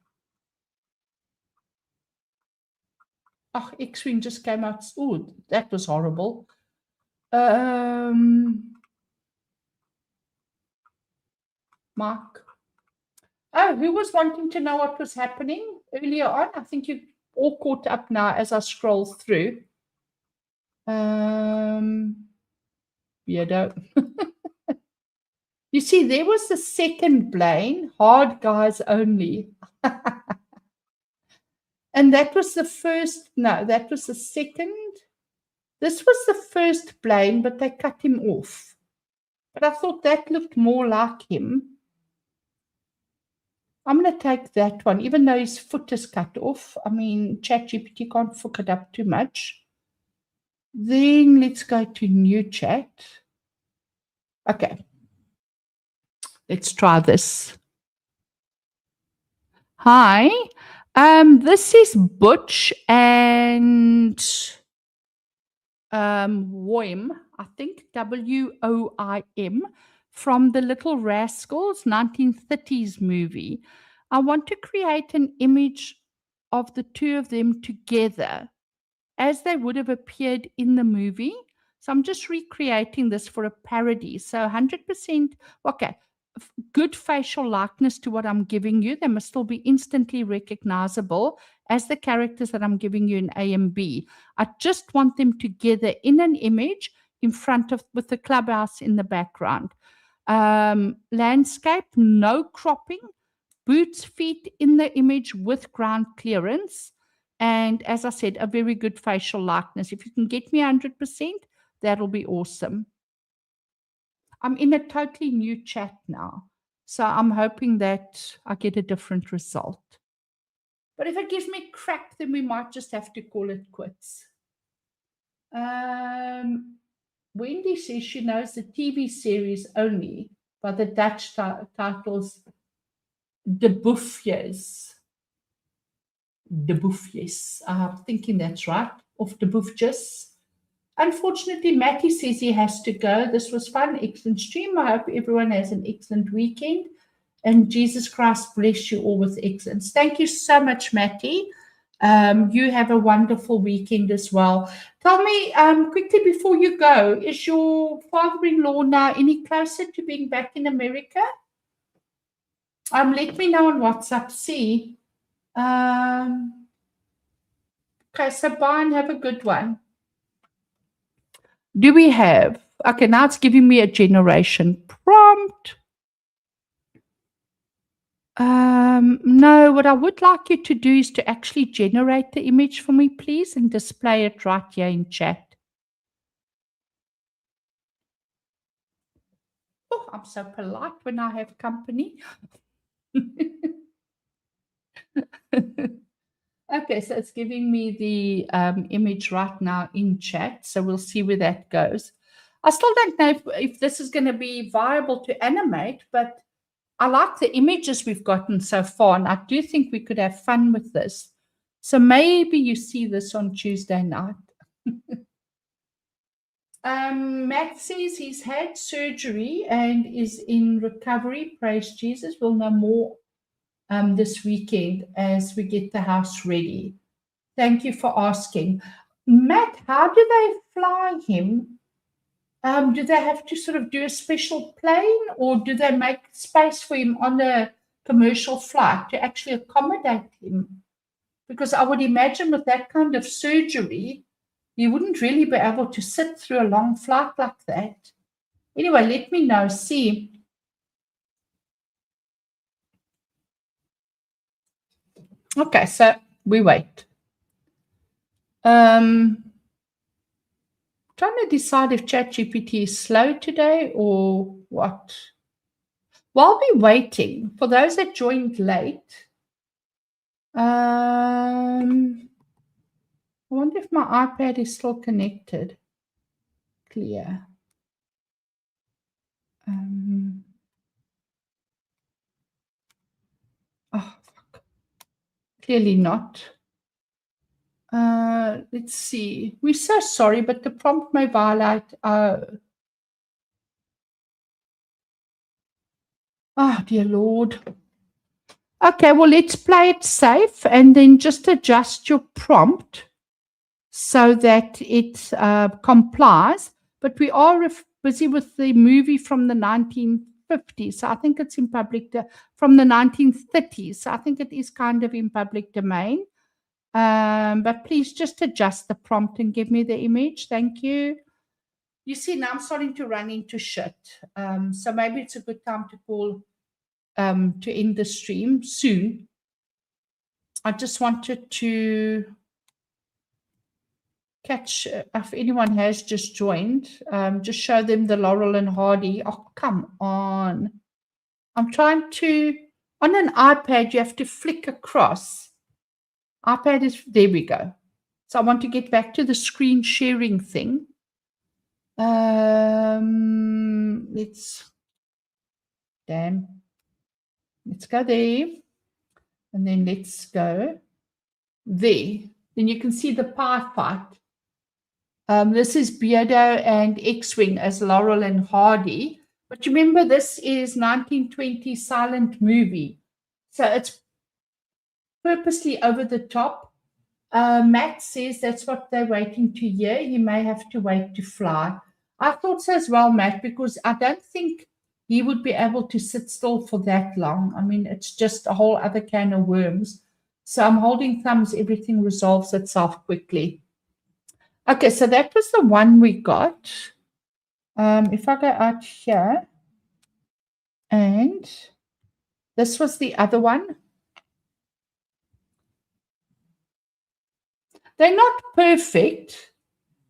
Oh, X-Wing just came out. Oh, that was horrible. Mark. Oh, who was wanting to know what was happening earlier on? I think you're all caught up now as I scroll through. Weirdo. You see, there was the second Blaine, hard guys only. And that was the first, no, that was the second. This was the first Blaine, but they cut him off. But I thought that looked more like him. I'm going to take that one, even though his foot is cut off. I mean, ChatGPT can't fuck it up too much. Then let's go to new chat. Okay. Let's try this. Hi. This is Butch and Woim, I think Woim, from the Little Rascals 1930s movie. I want to create an image of the two of them together as they would have appeared in the movie. So I'm just recreating this for a parody. So 100%, okay, good facial likeness to what I'm giving you. They must still be instantly recognizable as the characters that I'm giving you in A and B. I just want them together in an image in front of, with the clubhouse in the background. Landscape, no cropping, boots, feet in the image with ground clearance. And as I said, a very good facial likeness. If you can get me 100%, that'll be awesome. I'm in a totally new chat now. So I'm hoping that I get a different result. But if it gives me crap, then we might just have to call it quits. Wendy says she knows the TV series only by the Dutch titles De Boefjes. De Boefjes. I'm thinking that's right. Of De Boefjes. Unfortunately, Matty says he has to go. This was fun, excellent stream. I hope everyone has an excellent weekend. And Jesus Christ bless you all with excellence. Thank you so much, Matty. You have a wonderful weekend as well. Tell me quickly before you go, is your father-in-law now any closer to being back in America? Let me know on WhatsApp. See. Okay, so bye and have a good one. Do we have? Okay, now it's giving me a generation prompt. No, what I would like you to do is to actually generate the image for me, please, and display it right here in chat. Oh, I'm so polite when I have company. Okay, so it's giving me the image right now in chat. So we'll see where that goes. I still don't know if this is going to be viable to animate, but I like the images we've gotten so far, and I do think we could have fun with this. So maybe you see this on Tuesday night. Matt says he's had surgery and is in recovery. Praise Jesus. We'll know more this weekend as we get the house ready. Thank you for asking. Matt, how do they fly him? Do they have to sort of do a special plane, or do they make space for him on a commercial flight to actually accommodate him? Because I would imagine with that kind of surgery, you wouldn't really be able to sit through a long flight like that. Anyway, let me know. See. Okay, so we wait. Trying to decide if ChatGPT is slow today or what. While we're waiting, for those that joined late, I wonder if my iPad is still connected. Clear. Oh, fuck. Clearly not. Let's see. We're so sorry, but the prompt may violate. Oh, dear Lord. Okay, well, let's play it safe and then just adjust your prompt so that it complies. But we are busy with the movie from the 1950s. So I think it's in public, from the 1930s. So I think it is kind of in public domain. But please just adjust the prompt and give me the image. Thank you. You see, now I'm starting to run into shit. So maybe it's a good time to call to end the stream soon. I just wanted to catch, if anyone has just joined, just show them the Laurel and Hardy. Oh, come on. I'm trying to, on an iPad, you have to flick across. iPad is, there we go. So I want to get back to the screen sharing thing. Let's go there. And then let's go there. Then you can see the pie fight. This is Beardo and X-Wing as Laurel and Hardy. But remember, this is 1920 silent movie. So it's purposely over the top. Matt says that's what they're waiting to hear. He may have to wait to fly. I thought so as well, Matt, because I don't think he would be able to sit still for that long. I mean, it's just a whole other can of worms. So I'm holding thumbs. Everything resolves itself quickly. Okay, so that was the one we got. If I go out here, and this was the other one. They're not perfect,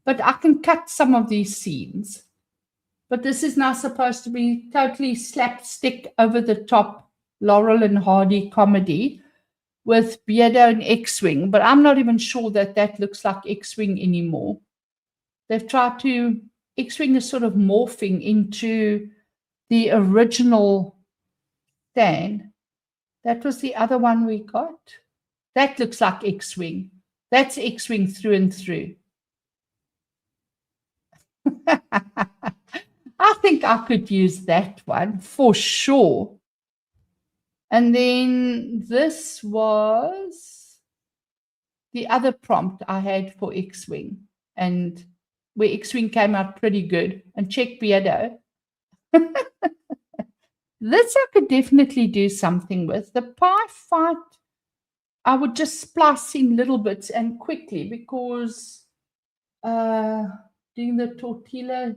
but I can cut some of these scenes. But this is now supposed to be totally slapstick, over the top Laurel and Hardy comedy with Beardo and X-Wing. But I'm not even sure that that looks like X-Wing anymore. They've tried to, X-Wing is sort of morphing into the original Stan. That was the other one we got. That looks like X-Wing. That's X-Wing through and through. I think I could use that one for sure. And then this was the other prompt I had for X-Wing, and where X-Wing came out pretty good. And check Beardo. This I could definitely do something with. The pie fight, I would just splice in little bits and quickly, because doing the tortilla.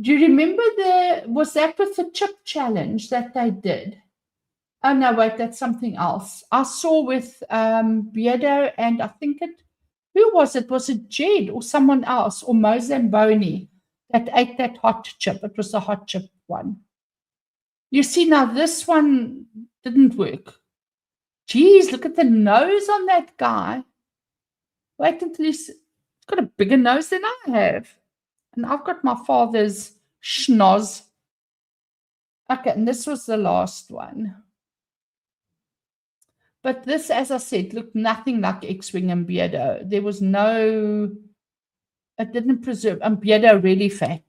Do you remember was that with the chip challenge that they did? Oh, no, wait, that's something else. I saw with Beardo, and I think who was it? Was it Jed or someone else, or Mozamboni, that ate that hot chip? It was the hot chip one. You see, now this one didn't work. Geez, look at the nose on that guy. Wait until he's got a bigger nose than I have. And I've got my father's schnoz. Okay, and this was the last one. But this, as I said, looked nothing like X-Wing and Beardo. There was no, it didn't preserve, and Beardo really fat.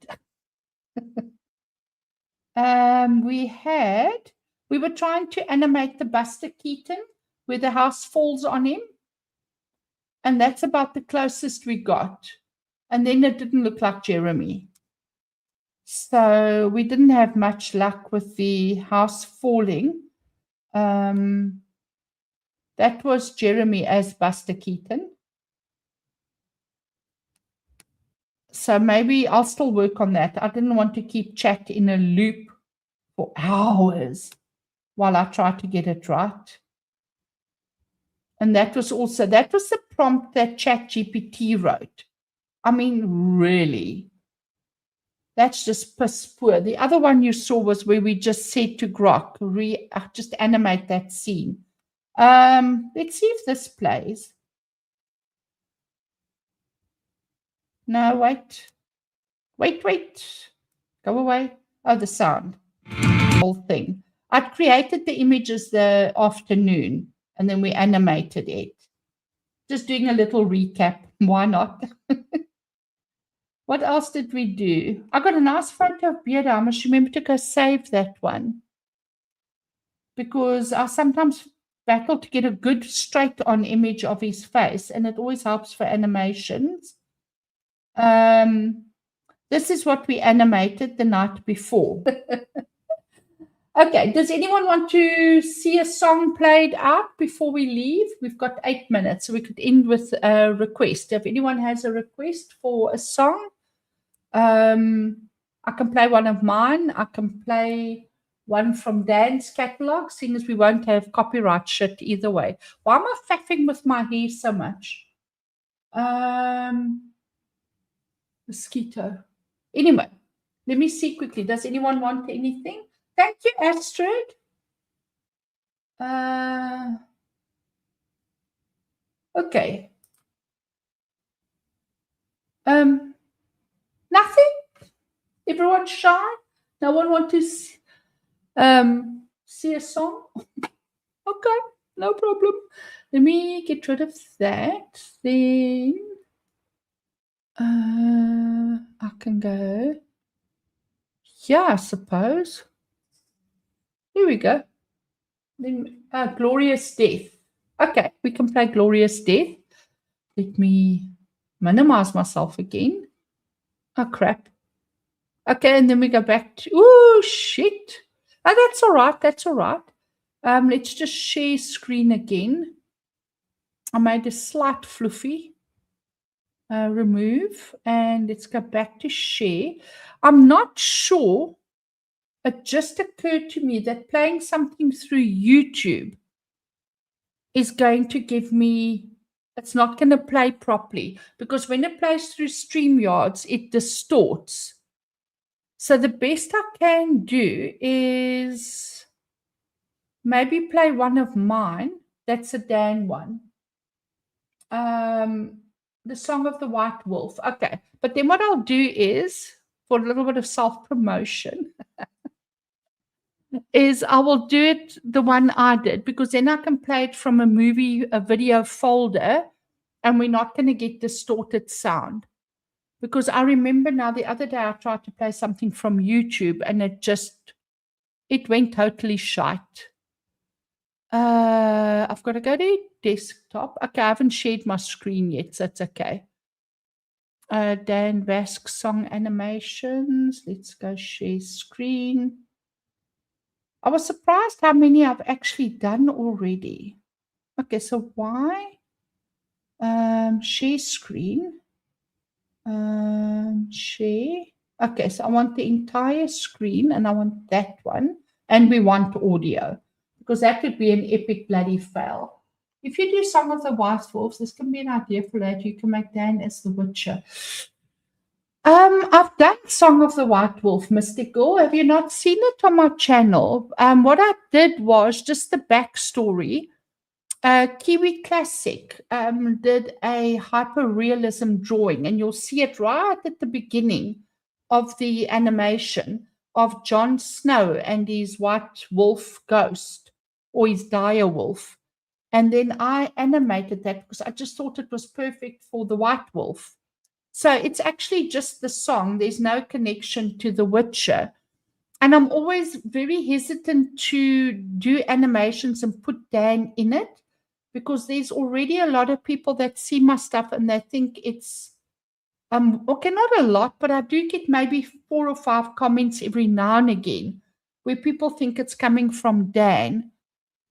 We were trying to animate the Buster Keaton where the house falls on him. And that's about the closest we got. And then it didn't look like Jeremy. So we didn't have much luck with the house falling. That was Jeremy as Buster Keaton. So maybe I'll still work on that. I didn't want to keep chat in a loop for hours while I try to get it right. And that was the prompt that ChatGPT wrote. I mean, really. That's just piss poor. The other one you saw was where we just said to Grok, just animate that scene. Let's see if this plays. No, wait. Go away. Oh, the sound. Whole thing. I'd created the images the afternoon and then we animated it. Just doing a little recap. Why not? What else did we do? I got a nice photo of Beardo. I must remember to go save that one. Because I sometimes battle to get a good straight on image of his face, and it always helps for animations. This is what we animated the night before. Okay, does anyone want to see a song played out before we leave? We've got 8 minutes, so we could end with a request. If anyone has a request for a song, I can play one of mine. I can play one from Dan's catalog, seeing as we won't have copyright shit either way. Why am I faffing with my hair so much? Mosquito. Anyway, let me see quickly. Does anyone want anything? Thank you, Astrid. Okay. Nothing? Everyone's shy? No one want to see a song? Okay, no problem. Let me get rid of that. Then I can go. Yeah, I suppose. Here we go. Then Glorious Death. Okay, we can play Glorious Death. Let me minimize myself again. Oh, crap. Okay, and then we go back to, oh, shit. Oh, that's all right. That's all right. Let's just share screen again. I made a slight fluffy. Remove, and let's go back to share. I'm not sure. It just occurred to me that playing something through YouTube is going to give me, it's not going to play properly, because when it plays through StreamYards, it distorts. So the best I can do is maybe play one of mine. That's a Dan one. The Song of the White Wolf. Okay. But then what I'll do is, for a little bit of self-promotion, is I will do it the one I did, because then I can play it from a video folder, and we're not going to get distorted sound. Because I remember now the other day I tried to play something from YouTube and it went totally shite. I've got to go to desktop. Okay, I haven't shared my screen yet, so it's okay. Dan Vask song animations. Let's go share screen. I was surprised how many I've actually done already. Okay, so why? Share screen. Share. Okay, so I want the entire screen and I want that one. And we want audio, because that would be an epic bloody fail. If you do Song of the White Wolves, this can be an idea for that. You can make Dan as the Witcher. I've done Song of the White Wolf, Mystical. Have you not seen it on my channel? What I did was just the backstory. Kiwi Classic did a hyper-realism drawing, and you'll see it right at the beginning of the animation of Jon Snow and his white wolf ghost, or his dire wolf. And then I animated that because I just thought it was perfect for the white wolf. So it's actually just the song. There's no connection to The Witcher. And I'm always very hesitant to do animations and put Dan in it, because there's already a lot of people that see my stuff and they think it's, okay, not a lot, but I do get maybe 4 or 5 comments every now and again where people think it's coming from Dan.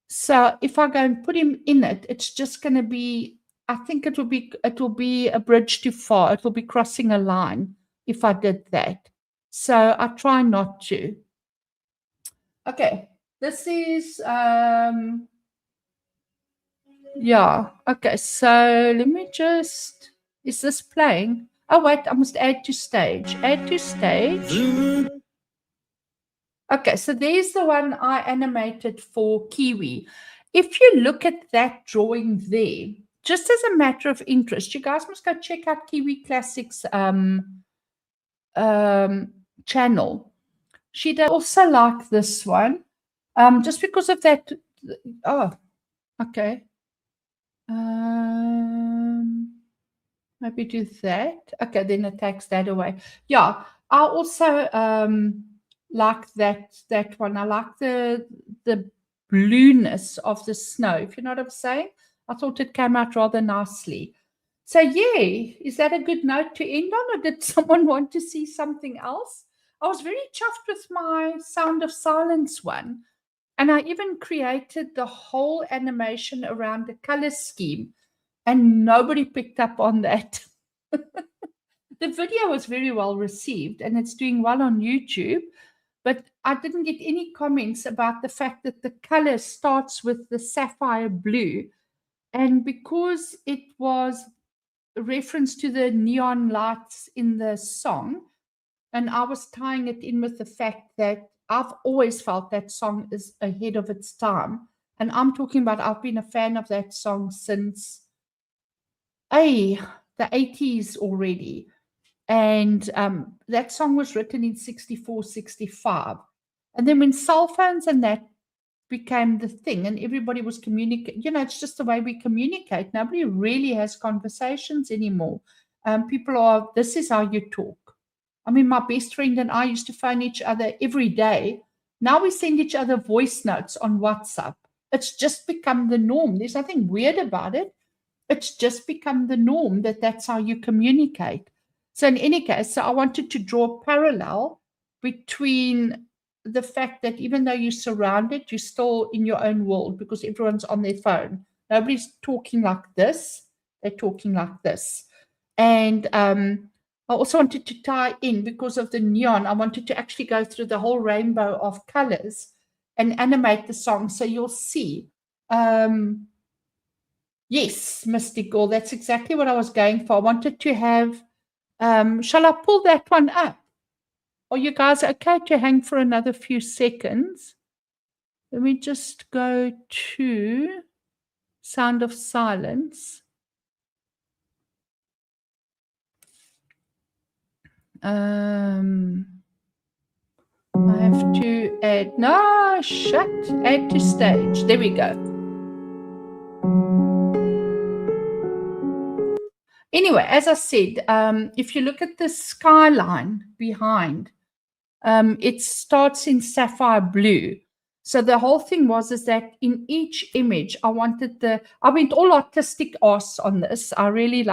So if I go and put him in it, it's just going to be, I think it will be a bridge too far. It will be crossing a line if I did that. So I try not to. Okay, this is, yeah, okay, so let me just, is this playing? Oh, wait, I must add to stage. Add to stage. Okay, so there's the one I animated for Kiwi. if you look at that drawing there, just as a matter of interest, you guys must go check out Kiwi Classics channel. She does also like this one, just because of that. Oh, okay. Maybe do that. Okay, then it takes that away. Yeah, I also like that one. I like the blueness of the snow, if you know what I'm saying. I thought it came out rather nicely. So yeah, is that a good note to end on, or did someone want to see something else? I was very chuffed with my Sound of Silence one. And I even created the whole animation around the color scheme, and nobody picked up on that. The video was very well received and it's doing well on YouTube, but I didn't get any comments about the fact that the color starts with the sapphire blue. And because it was a reference to the neon lights in the song, and I was tying it in with the fact that I've always felt that song is ahead of its time. And I'm talking about, I've been a fan of that song since the 80s already. And that song was written in 64, 65. And then when cell phones and that became the thing and everybody was communicating, it's just the way we communicate. Nobody really has conversations anymore. This is how you talk. I mean, my best friend and I used to phone each other every day. Now we send each other voice notes on WhatsApp. It's just become the norm. There's nothing weird about it. It's just become the norm that's how you communicate. So in any case, I wanted to draw a parallel between the fact that even though you're surrounded, you're still in your own world because everyone's on their phone. Nobody's talking like this. They're talking like this. And I also wanted to tie in, because of the neon, I wanted to actually go through the whole rainbow of colors and animate the song. So you'll see. Yes, Mystic Girl, that's exactly what I was going for. I wanted to have, shall I pull that one up? Are you guys okay to hang for another few seconds? Let me just go to Sound of Silence. I have to add, add to stage. There we go. Anyway, as I said, if you look at the skyline behind, it starts in sapphire blue. So the whole thing is that in each image, I went all artistic arse on this. I really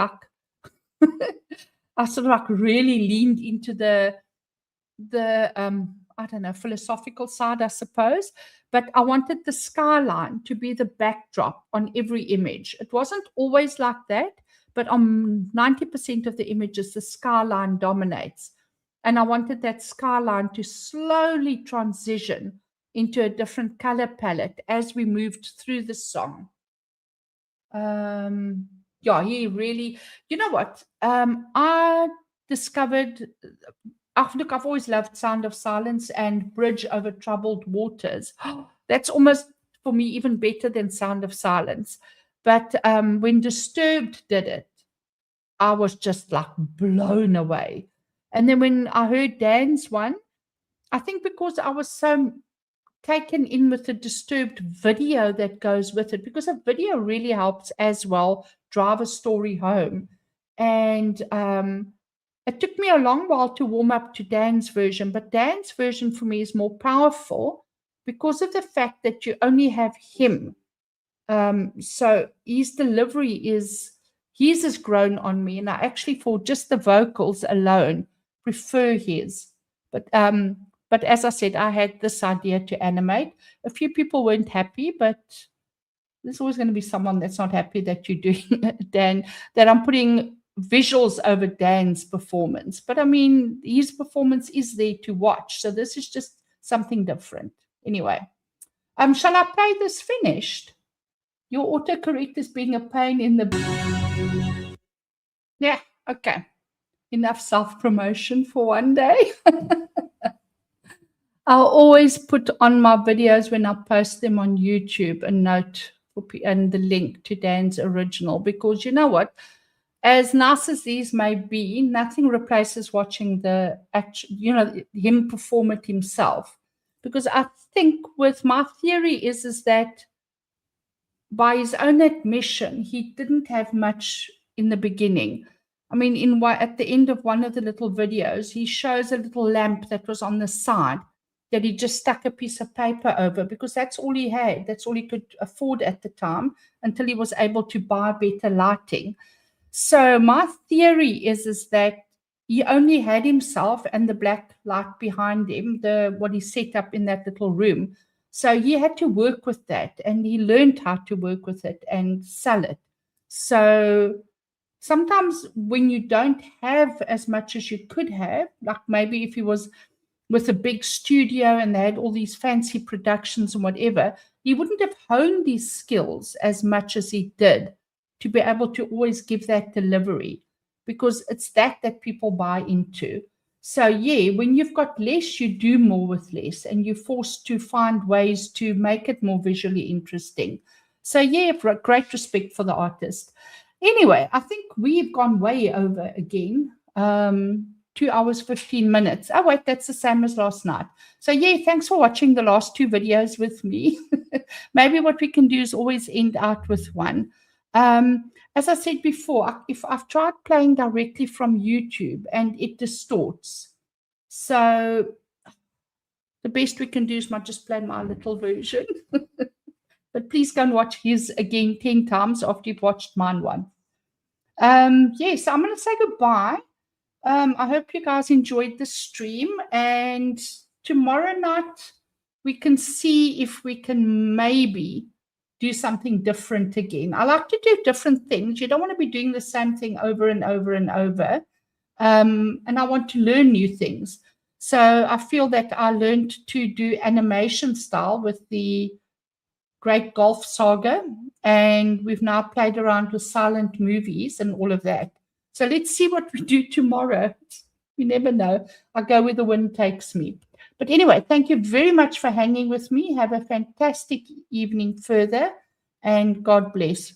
I sort of really leaned into the I don't know, philosophical side, I suppose. But I wanted the skyline to be the backdrop on every image. It wasn't always like that, but on 90% of the images, the skyline dominates. And I wanted that skyline to slowly transition into a different color palette as we moved through the song. He really, you know what? I discovered, I've always loved Sound of Silence and Bridge Over Troubled Waters. That's almost, for me, even better than Sound of Silence. But when Disturbed did it, I was just like blown away. And then when I heard Dan's one, I think because I was so taken in with the Disturbed video that goes with it, because a video really helps as well drive a story home. And it took me a long while to warm up to Dan's version, but Dan's version for me is more powerful because of the fact that you only have him. So his delivery his has grown on me, and I actually, for just the vocals alone, prefer his. But as I said, I had this idea to animate. A few people weren't happy, but there's always going to be someone that's not happy that you're doing Dan, that I'm putting visuals over Dan's performance. But I mean, his performance is there to watch. So this is just something different. Anyway, shall I play this finished? Your autocorrect is being a pain in the... Yeah, okay. Enough self-promotion for one day. I'll always put on my videos when I post them on YouTube a note and the link to Dan's original, because you know what? As nice as these may be, nothing replaces watching the actual, him perform it himself. Because I think with my theory is that by his own admission, he didn't have much in the beginning. I mean, at the end of one of the little videos, he shows a little lamp that was on the side that he just stuck a piece of paper over, because that's all he had. That's all he could afford at the time, until he was able to buy better lighting. So my theory is that he only had himself and the black light behind him, what he set up in that little room. So he had to work with that, and he learned how to work with it and sell it. So sometimes when you don't have as much as you could have, like maybe if he was with a big studio and they had all these fancy productions and whatever, he wouldn't have honed his skills as much as he did to be able to always give that delivery, because it's that people buy into. So yeah, when you've got less, you do more with less, and you're forced to find ways to make it more visually interesting. So yeah, great respect for the artist. Anyway, I think we've gone way over again. 2 hours, 15 minutes. Oh, wait, that's the same as last night. So yeah, thanks for watching the last two videos with me. Maybe what we can do is always end out with one. As I said before, if I've tried playing directly from YouTube and it distorts. So the best we can do is just play my little version. But please go and watch his again 10 times after you've watched mine once. Yes, I'm going to say goodbye. I hope you guys enjoyed the stream, and tomorrow night we can see if we can maybe do something different again. I like to do different things. You don't want to be doing the same thing over and over and over. And I want to learn new things. So I feel that I learned to do animation style with the Great Golf Saga, and we've now played around with silent movies and all of that. So let's see what we do tomorrow. We never know. I'll go where the wind takes me. But anyway, thank you very much for hanging with me. Have a fantastic evening further, and God bless.